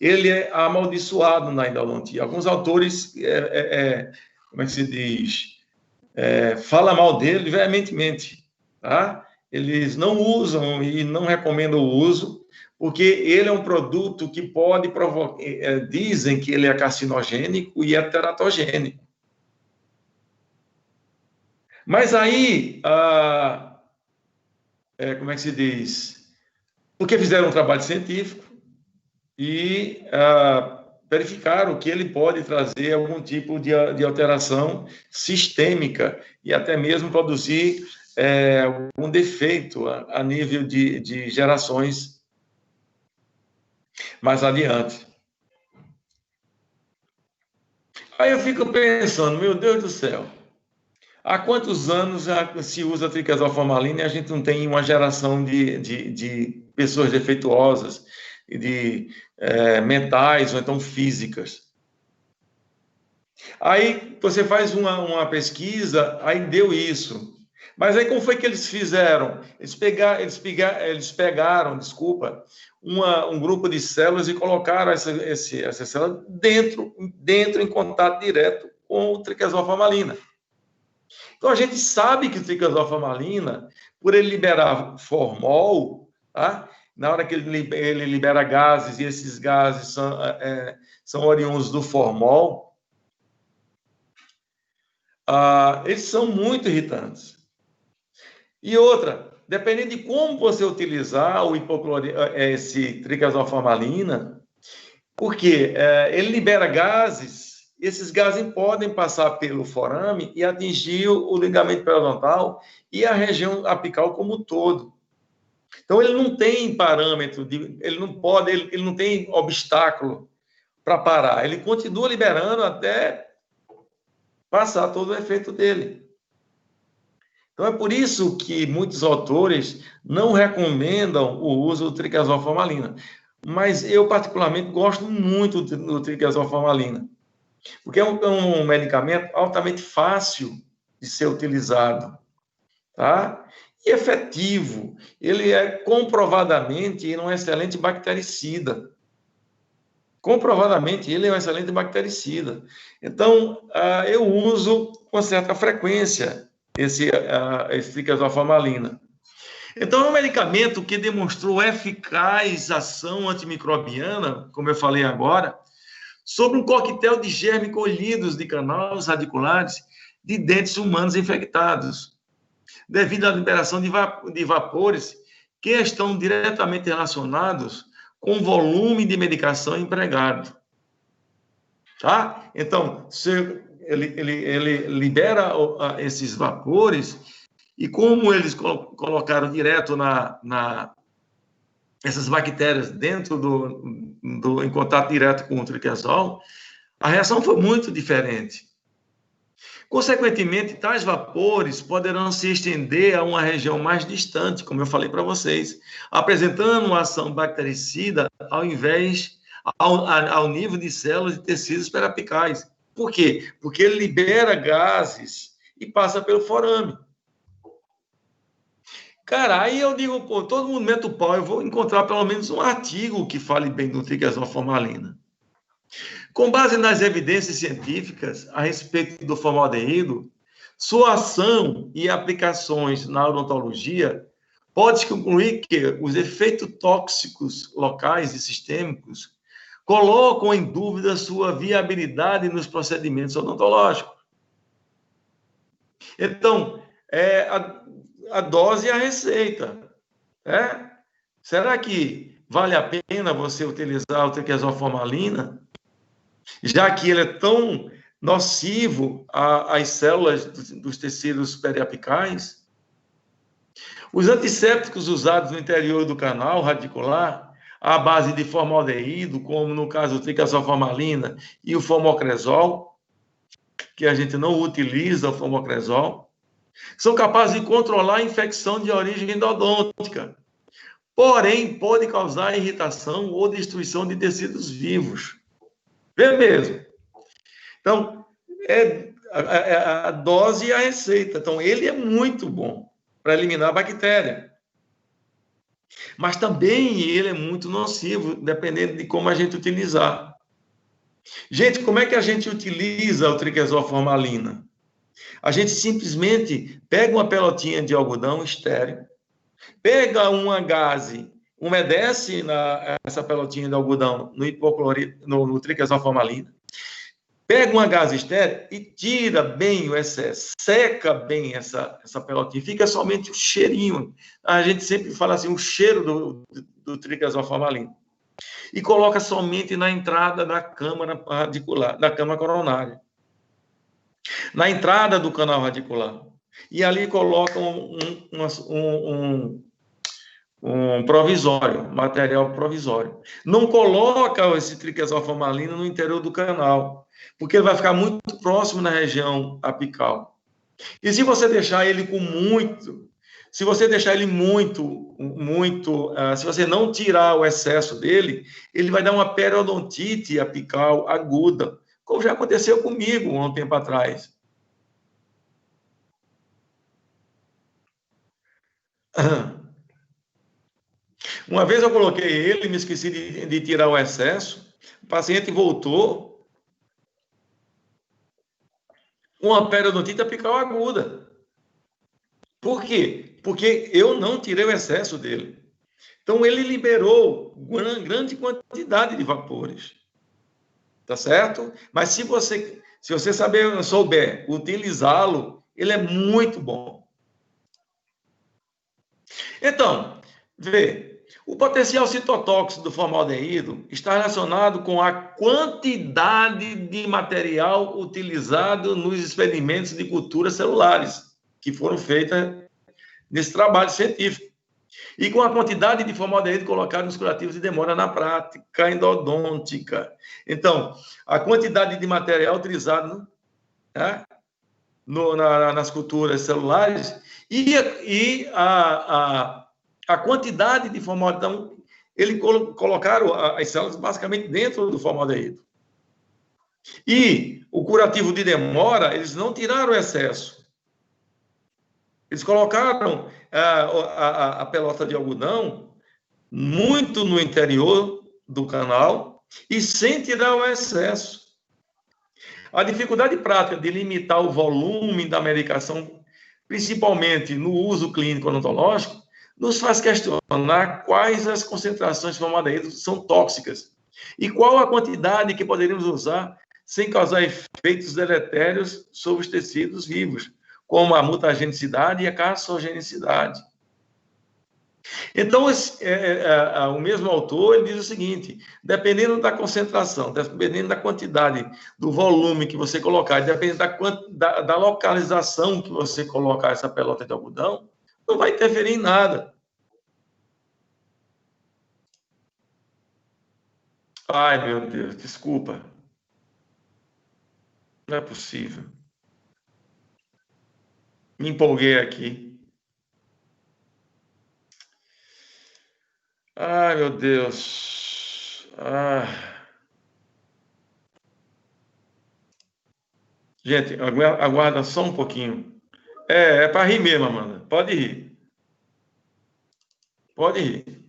ele é amaldiçoado na endodontia. Alguns autores, como é que se diz? Fala mal dele veementemente, tá? eles não usam e não recomendam o uso, porque ele é um produto que pode provocar, dizem que ele é carcinogênico e é teratogênico. Mas aí, como é que se diz? Porque fizeram um trabalho científico e verificaram que ele pode trazer algum tipo de alteração sistêmica e até mesmo produzir algum defeito a nível de gerações mais adiante. Aí eu fico pensando, meu Deus do céu, há quantos anos se usa triquesalformalina e a gente não tem uma geração de pessoas defeituosas, mentais ou então físicas? Aí você faz uma pesquisa, aí deu isso. Mas aí como foi que eles fizeram? Eles pegaram, um grupo de células e colocaram essa célula dentro em contato direto com o triquesalformalina. Então a gente sabe que o triquesalformalina, por ele liberar formol, tá? Na hora que ele libera gases, e esses gases são oriundos do formol, eles são muito irritantes. E outra, dependendo de como você utilizar esse triquesalformalina, porque ele libera gases, esses gases podem passar pelo forame e atingir o ligamento periodontal e a região apical como um todo. Então, ele não tem parâmetro, ele não tem obstáculo para parar. Ele continua liberando até passar todo o efeito dele. Então, é por isso que muitos autores não recomendam o uso do triquesalformalina. Mas eu, particularmente, gosto muito do triquesalformalina, porque é um medicamento altamente fácil de ser utilizado, tá? E efetivo. Ele é comprovadamente um excelente bactericida. Comprovadamente, ele é um excelente bactericida. Então, eu uso com certa frequência esse triquesalformalina. Então, é um medicamento que demonstrou eficaz ação antimicrobiana, como eu falei agora, sobre um coquetel de germes colhidos de canais radiculares de dentes humanos infectados, devido à liberação de vapores que estão diretamente relacionados com o volume de medicação empregado. Tá? Então, ele libera esses vapores, e como eles colocaram direto essas bactérias dentro em contato direto com o triquesol, a reação foi muito diferente. Consequentemente, tais vapores poderão se estender a uma região mais distante, como eu falei para vocês, apresentando uma ação bactericida ao nível de células e tecidos periapicais. Por quê? Porque ele libera gases e passa pelo forame. Cara, aí eu digo, pô, todo mundo mete o pau, eu vou encontrar pelo menos um artigo que fale bem do triquesalformalina. Com base nas evidências científicas a respeito do formaldeído, sua ação e aplicações na odontologia, pode-se concluir que os efeitos tóxicos locais e sistêmicos colocam em dúvida sua viabilidade nos procedimentos odontológicos. Então, a dose e a receita. Será que vale a pena você utilizar o triquesalformalina, já que ele é tão nocivo às células dos tecidos periapicais? Os antissépticos usados no interior do canal radicular, à base de formaldeído, como no caso do triquesalformalina e o formocresol, que a gente não utiliza o formocresol, são capazes de controlar a infecção de origem endodôntica, porém pode causar irritação ou destruição de tecidos vivos. Vê mesmo. Então, a dose e a receita. Então, ele é muito bom para eliminar a bactéria. Mas também ele é muito nocivo, dependendo de como a gente utilizar. Gente, como é que a gente utiliza o triquesalformalina? A gente simplesmente pega uma pelotinha de algodão estéril, Pega uma gaze, umedece essa pelotinha de algodão no hipoclorito, no triquesalformalina, pega uma gaze estéril e tira bem o excesso, seca bem essa pelotinha, fica somente o cheirinho. A gente sempre fala assim, o cheiro do triquesalformalina. E coloca somente na entrada da câmara radicular, da câmara coronária. Na entrada do canal radicular. E ali coloca um provisório, material provisório. Não coloca esse triquesalformalina no interior do canal, porque ele vai ficar muito próximo na região apical. E se você deixar ele se você deixar ele se você não tirar o excesso dele, ele vai dar uma periodontite apical aguda, como já aconteceu comigo há um tempo atrás. Uma vez eu coloquei ele, me esqueci de tirar o excesso, o paciente voltou com uma periodontite apical aguda. Por quê? Porque eu não tirei o excesso dele. Então, ele liberou grande quantidade de vapores. Tá certo? Mas se você souber utilizá-lo, ele é muito bom. Então, vê, o potencial citotóxico do formaldeído está relacionado com a quantidade de material utilizado nos experimentos de culturas celulares que foram feitas nesse trabalho científico. E com a quantidade de formaldeído colocado nos curativos de demora na prática endodôntica. Então, a quantidade de material utilizado, né, nas culturas celulares e a quantidade de formaldeído. Então, eles colocaram as células basicamente dentro do formaldeído. E o curativo de demora, eles não tiraram o excesso. Eles colocaram a pelota de algodão muito no interior do canal e sem tirar o excesso. A dificuldade prática de limitar o volume da medicação, principalmente no uso clínico odontológico, nos faz questionar quais as concentrações de formaldeído são tóxicas e qual a quantidade que poderíamos usar sem causar efeitos deletérios sobre os tecidos vivos, como a mutagenicidade e a carcinogenicidade. Então, o mesmo autor ele diz o seguinte: dependendo da concentração, dependendo da quantidade, do volume que você colocar, dependendo da localização que você colocar essa pelota de algodão, não vai interferir em nada. Ai, meu Deus, desculpa. Não é possível. Me empolguei aqui. Ai, meu Deus. Gente, aguarda só um pouquinho. É para rir mesmo, Amanda. Pode rir. Pode rir.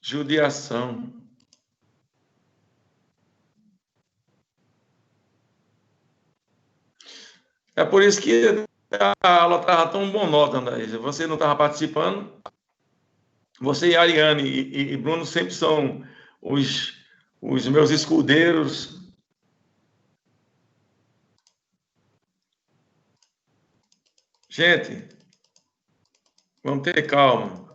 Judiação. É por isso que a aula estava tão monótona, Anaísa. Você não estava participando. Você e a Ariane e Bruno sempre são os meus escudeiros. Gente, vamos ter calma.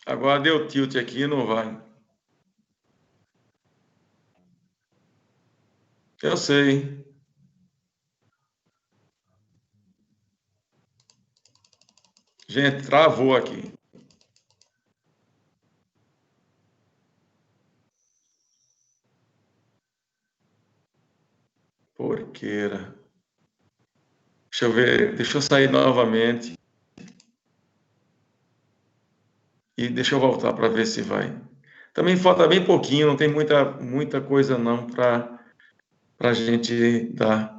Agora deu tilt aqui, não vai. Eu sei. Gente, travou aqui. Porqueira. Deixa eu ver, deixa eu sair novamente. E deixa eu voltar para ver se vai. Também falta bem pouquinho, não tem muita coisa não para a gente dar.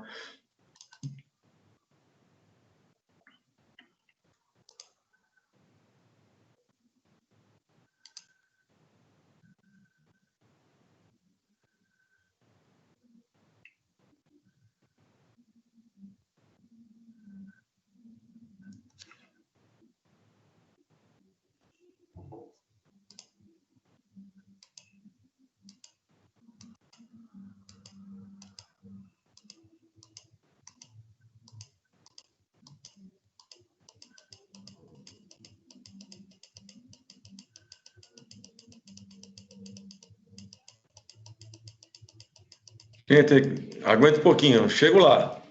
Gente, aguenta um pouquinho, eu chego lá.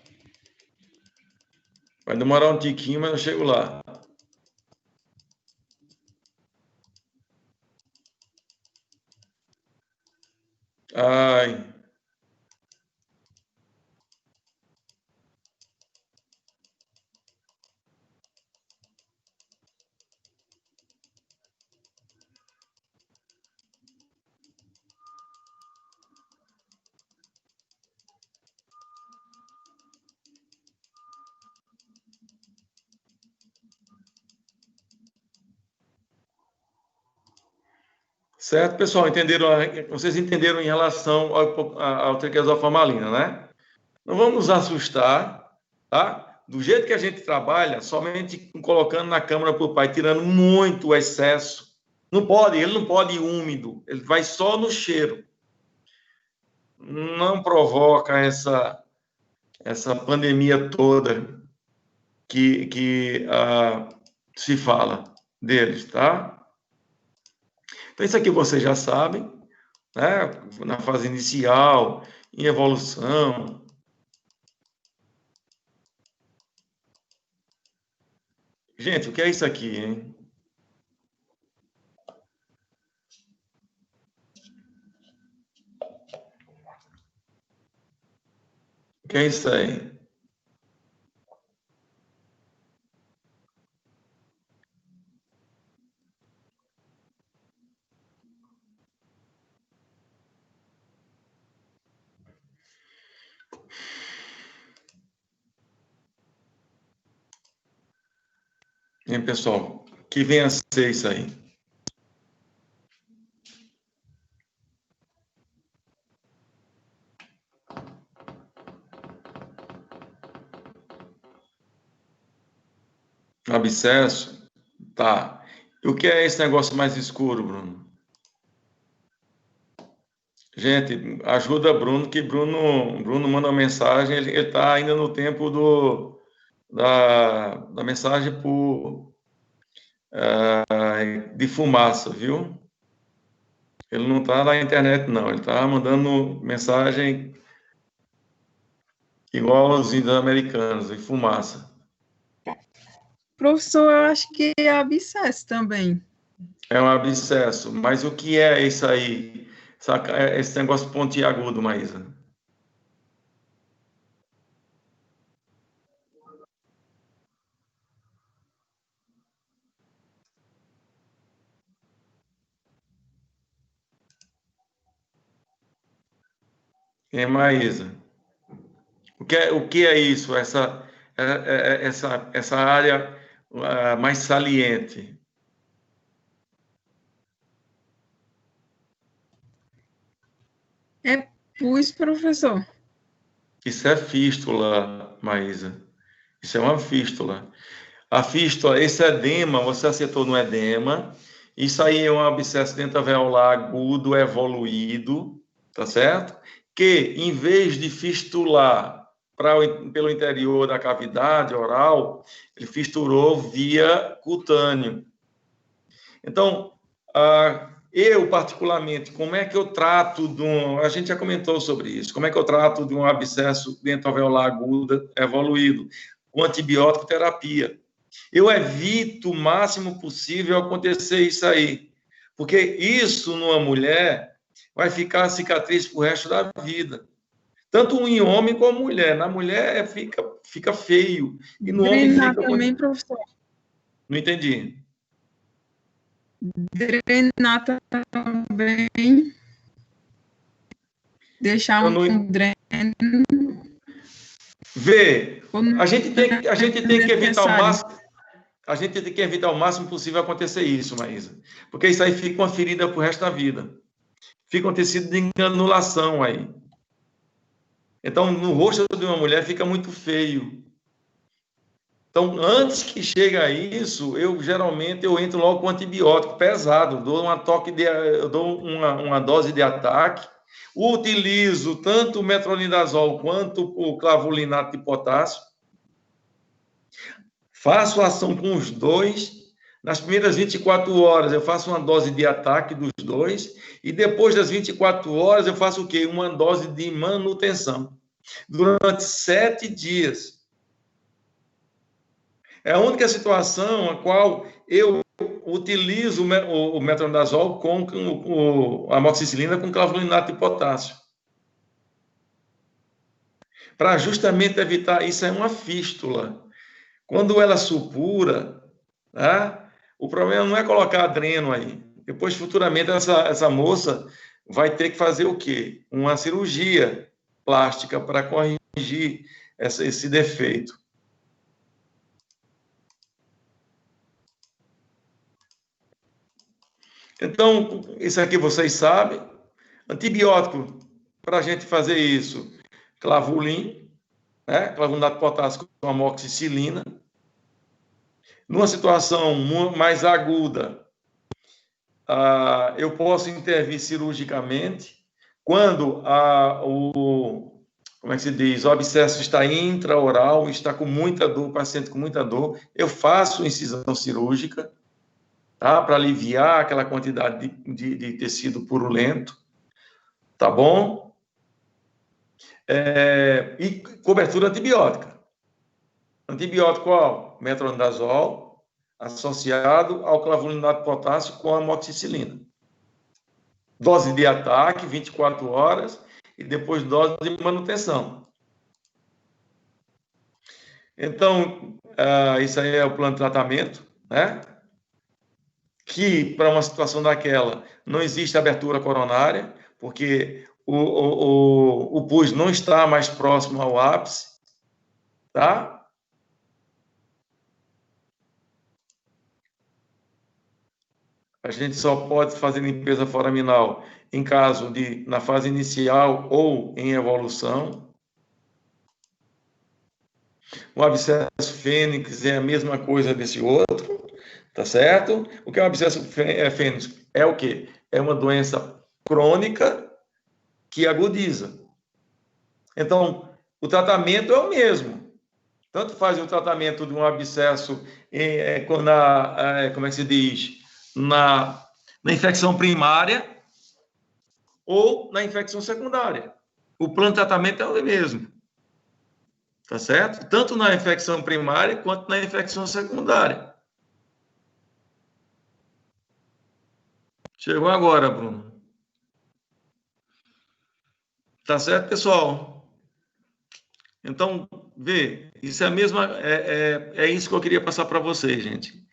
Vai demorar um tiquinho, mas eu chego lá. Ai. Certo, pessoal? Vocês entenderam em relação ao triquezoformalina, né? Não vamos nos assustar, tá? Do jeito que a gente trabalha, somente colocando na câmara para o pai, tirando muito o excesso. Ele não pode ir úmido, ele vai só no cheiro. Não provoca essa pandemia toda que se fala deles, tá? Então, isso aqui vocês já sabem, né? Na fase inicial, em evolução. Gente, o que é isso aqui, hein? O que é isso aí? Hein, pessoal? Que venha a ser isso aí. Abscesso? Tá. E o que é esse negócio mais escuro, Bruno? Gente, ajuda Bruno, que Bruno manda uma mensagem, ele está ainda no tempo da mensagem de fumaça, viu? Ele não está na internet, não. Ele está mandando mensagem igual aos índios americanos, de fumaça. Professor, eu acho que é abscesso também. É um abscesso. Mas o que é isso aí? Esse negócio pontiagudo, Maísa? Maísa? O que é isso? Essa área mais saliente? É pus, professor. Isso é fístula, Maísa. Isso é uma fístula. A fístula, esse edema, você acertou no edema. Isso aí é um abscesso dentoalveolar agudo evoluído, tá certo? Que, em vez de fistular pelo interior da cavidade oral, ele fisturou via cutâneo. Então, eu, particularmente, como é que eu trato a gente já comentou sobre isso, como é que eu trato de um abscesso dentoalveolar agudo evoluído? Com antibiótico terapia. Eu evito o máximo possível acontecer isso aí, porque isso numa mulher vai ficar cicatriz pro resto da vida. Tanto em homem como mulher. Na mulher fica feio. E no homem fica... também, professor. Não entendi. Drenar também. Deixar um dreno. Vê, a gente tem que evitar o máximo. A gente tem que evitar o máximo possível acontecer isso, Maísa. Porque isso aí fica uma ferida pro resto da vida. Fica um tecido de granulação aí. Então, no rosto de uma mulher fica muito feio. Então, antes que chegue a isso, geralmente entro logo com antibiótico pesado, dou uma dose de ataque, utilizo tanto o metronidazol quanto o clavulinato de potássio, faço ação com os dois Nas primeiras 24 horas, eu faço uma dose de ataque dos dois, e depois das 24 horas, eu faço o quê? Uma dose de manutenção. Durante 7 dias. É a única situação a qual eu utilizo o metronidazol com a amoxicilina com clavulinato de potássio. Para justamente evitar, isso é uma fístula. Quando ela supura, tá? O problema não é colocar dreno aí. Depois, futuramente, essa moça vai ter que fazer o quê? Uma cirurgia plástica para corrigir esse defeito. Então, isso aqui vocês sabem. Antibiótico, para a gente fazer isso, clavulin, né? Clavulinato de potássio com amoxicilina. Numa situação mais aguda, eu posso intervir cirurgicamente quando como é que se diz? O abscesso está intraoral, está com muita dor, o paciente com muita dor, eu faço incisão cirúrgica, tá? Para aliviar aquela quantidade de tecido purulento, tá bom? E cobertura antibiótica. Antibiótico qual? Metronidazol, associado ao clavulinato de potássio com amoxicilina. Dose de ataque, 24 horas, e depois dose de manutenção. Então, isso aí é o plano de tratamento, né? Que, para uma situação daquela, não existe abertura coronária, porque o pus não está mais próximo ao ápice, tá? A gente só pode fazer limpeza foraminal em caso na fase inicial ou em evolução. O abscesso fênix é a mesma coisa desse outro, tá certo? O que é o abscesso fênix? É o quê? É uma doença crônica que agudiza. Então, o tratamento é o mesmo. Tanto faz o tratamento de um abscesso como é que se diz? Na infecção primária ou na infecção secundária. O plano de tratamento é o mesmo. Tá certo? Tanto na infecção primária quanto na infecção secundária. Chegou agora, Bruno. Tá certo, pessoal? Então, vê, isso é a mesma, é isso que eu queria passar para vocês, gente.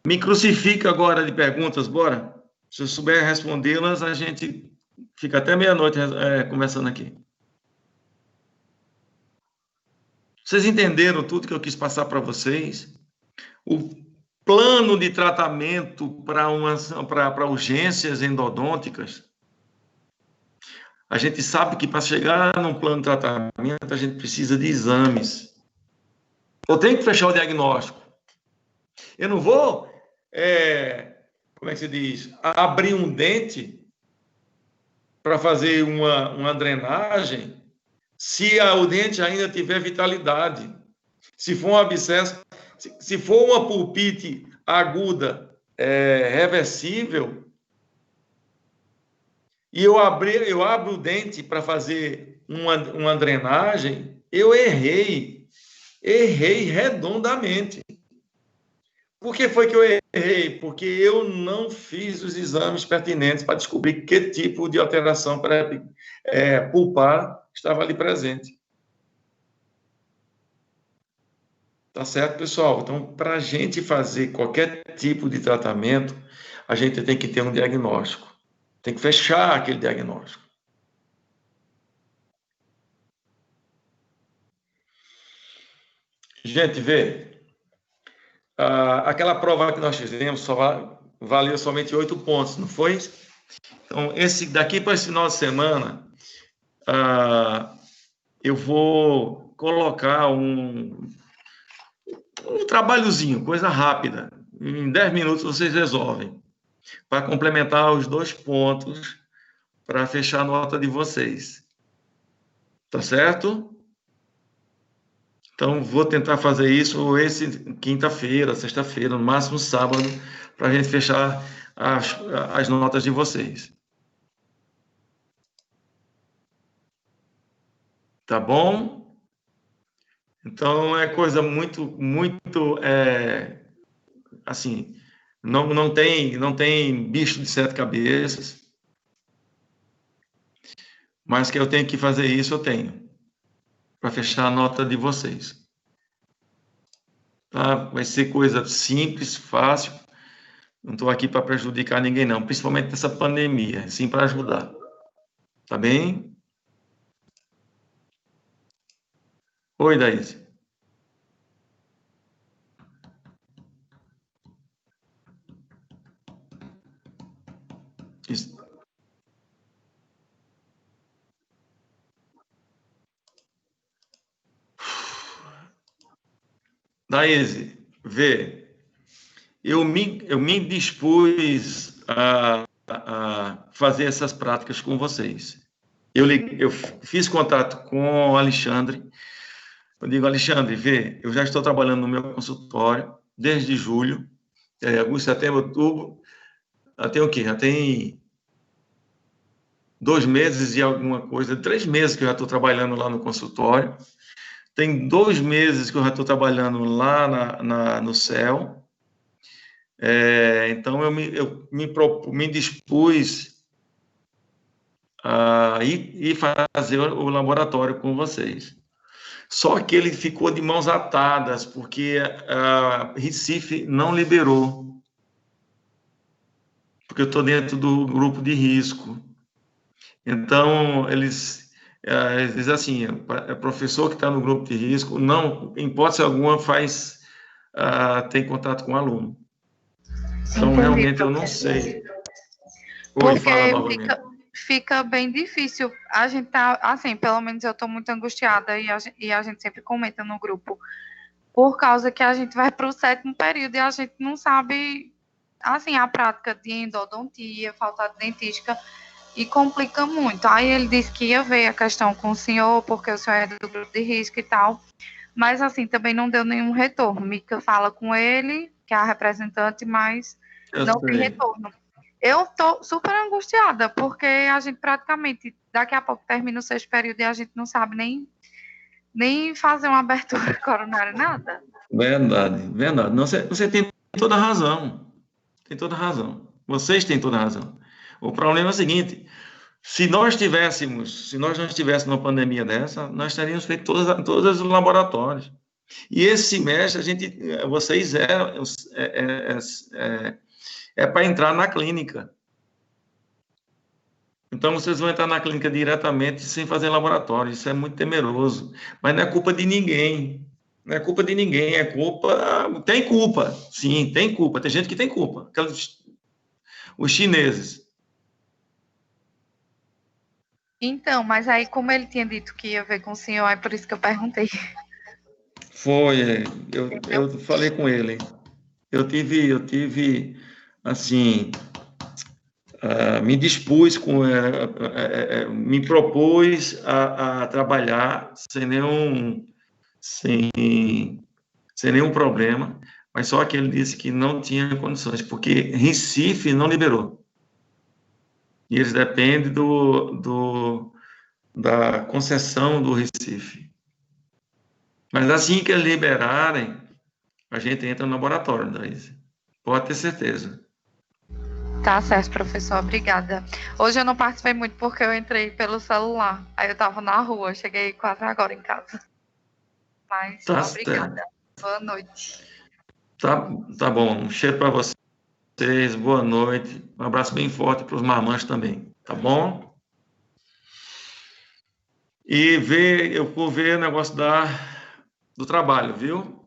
Me crucifica agora de perguntas, bora? Se eu souber respondê-las, a gente fica até meia-noite conversando aqui. Vocês entenderam tudo que eu quis passar para vocês? O plano de tratamento para urgências endodônticas, a gente sabe que para chegar num plano de tratamento, a gente precisa de exames. Eu tenho que fechar o diagnóstico. Eu não vou, como é que se diz, abrir um dente para fazer uma drenagem se o dente ainda tiver vitalidade. Se for um abscesso, se for uma pulpite aguda reversível, e eu abro o dente para fazer uma drenagem, eu errei redondamente. Por que foi que eu errei? Porque eu não fiz os exames pertinentes para descobrir que tipo de alteração pulpar estava ali presente. Tá certo, pessoal? Então, para a gente fazer qualquer tipo de tratamento, a gente tem que ter um diagnóstico. Tem que fechar aquele diagnóstico. Gente, vê. Aquela prova que nós fizemos valeu somente 8 pontos, não foi? Então, daqui para esse final de semana, eu vou colocar um trabalhozinho, coisa rápida. Em 10 minutos vocês resolvem. Para complementar os 2 pontos, para fechar a nota de vocês. Tá certo? Então, vou tentar fazer isso quinta-feira, sexta-feira, no máximo sábado, para a gente fechar as notas de vocês. Tá bom? Então, é coisa muito assim, não tem bicho de 7 cabeças, mas que eu tenho que fazer isso, eu tenho, para fechar a nota de vocês. Tá? Vai ser coisa simples, fácil, não estou aqui para prejudicar ninguém, não, principalmente nessa pandemia, sim para ajudar. Tá bem? Oi, Daíse. Daíse, vê, eu me dispus a fazer essas práticas com vocês. Eu fiz contato com o Alexandre. Eu digo, Alexandre, vê, eu já estou trabalhando no meu consultório desde julho, agosto, setembro, outubro, até o quê? Já tem 2 meses e alguma coisa, 3 meses que eu já estou trabalhando lá no consultório. Tem 2 meses que eu já estou trabalhando lá no CEL. Então, eu me dispus a ir fazer o laboratório com vocês. Só que ele ficou de mãos atadas, porque a Recife não liberou. Porque eu estou dentro do grupo de risco. Então, eles dizem assim, professor que está no grupo de risco, não, em hipótese alguma, tem contato com o aluno. Então, Entendi, realmente, eu não professor. sei. Porque Fala novamente. fica bem difícil. A gente tá, assim, pelo menos eu estou muito angustiada e a gente sempre comenta no grupo, por causa que a gente vai para o 7º período e a gente não sabe, assim, a prática de endodontia, falta de dentística, e complica muito. Aí ele disse que ia ver a questão com o senhor, porque o senhor é do grupo de risco e tal, mas, assim, também não deu nenhum retorno. Mica fala com ele, que é a representante, mas não tem retorno. Eu tô super angustiada, porque a gente praticamente, daqui a pouco termina o 6º período e a gente não sabe nem fazer uma abertura coronária, nada. Verdade. Não, você tem toda a razão. Tem toda a razão. Vocês têm toda a razão. O problema é o seguinte, se nós não estivéssemos numa pandemia dessa, nós teríamos feito todos os laboratórios. E esse semestre, vocês para entrar na clínica. Então, vocês vão entrar na clínica diretamente sem fazer laboratório. Isso é muito temeroso. Mas não é culpa de ninguém. Não é culpa de ninguém. Tem culpa. Sim, tem culpa. Tem gente que tem culpa. Os chineses. Então, mas aí, como ele tinha dito que ia ver com o senhor, é por isso que eu perguntei. Foi, eu falei com ele. Eu tive assim, me dispus, me propus a trabalhar sem nenhum problema, mas só que ele disse que não tinha condições, porque Recife não liberou. E eles dependem da concessão do Recife. Mas assim que eles liberarem, a gente entra no laboratório, Daíse. Pode ter certeza. Tá certo, professor, obrigada. Hoje eu não participei muito porque eu entrei pelo celular. Aí eu tava na rua, cheguei quase agora em casa. Mas obrigada. Certo. Boa noite. Tá bom. Um cheiro para vocês. Boa noite. Um abraço bem forte para os marmanjos também. Tá bom? E eu vou ver o negócio do trabalho, viu?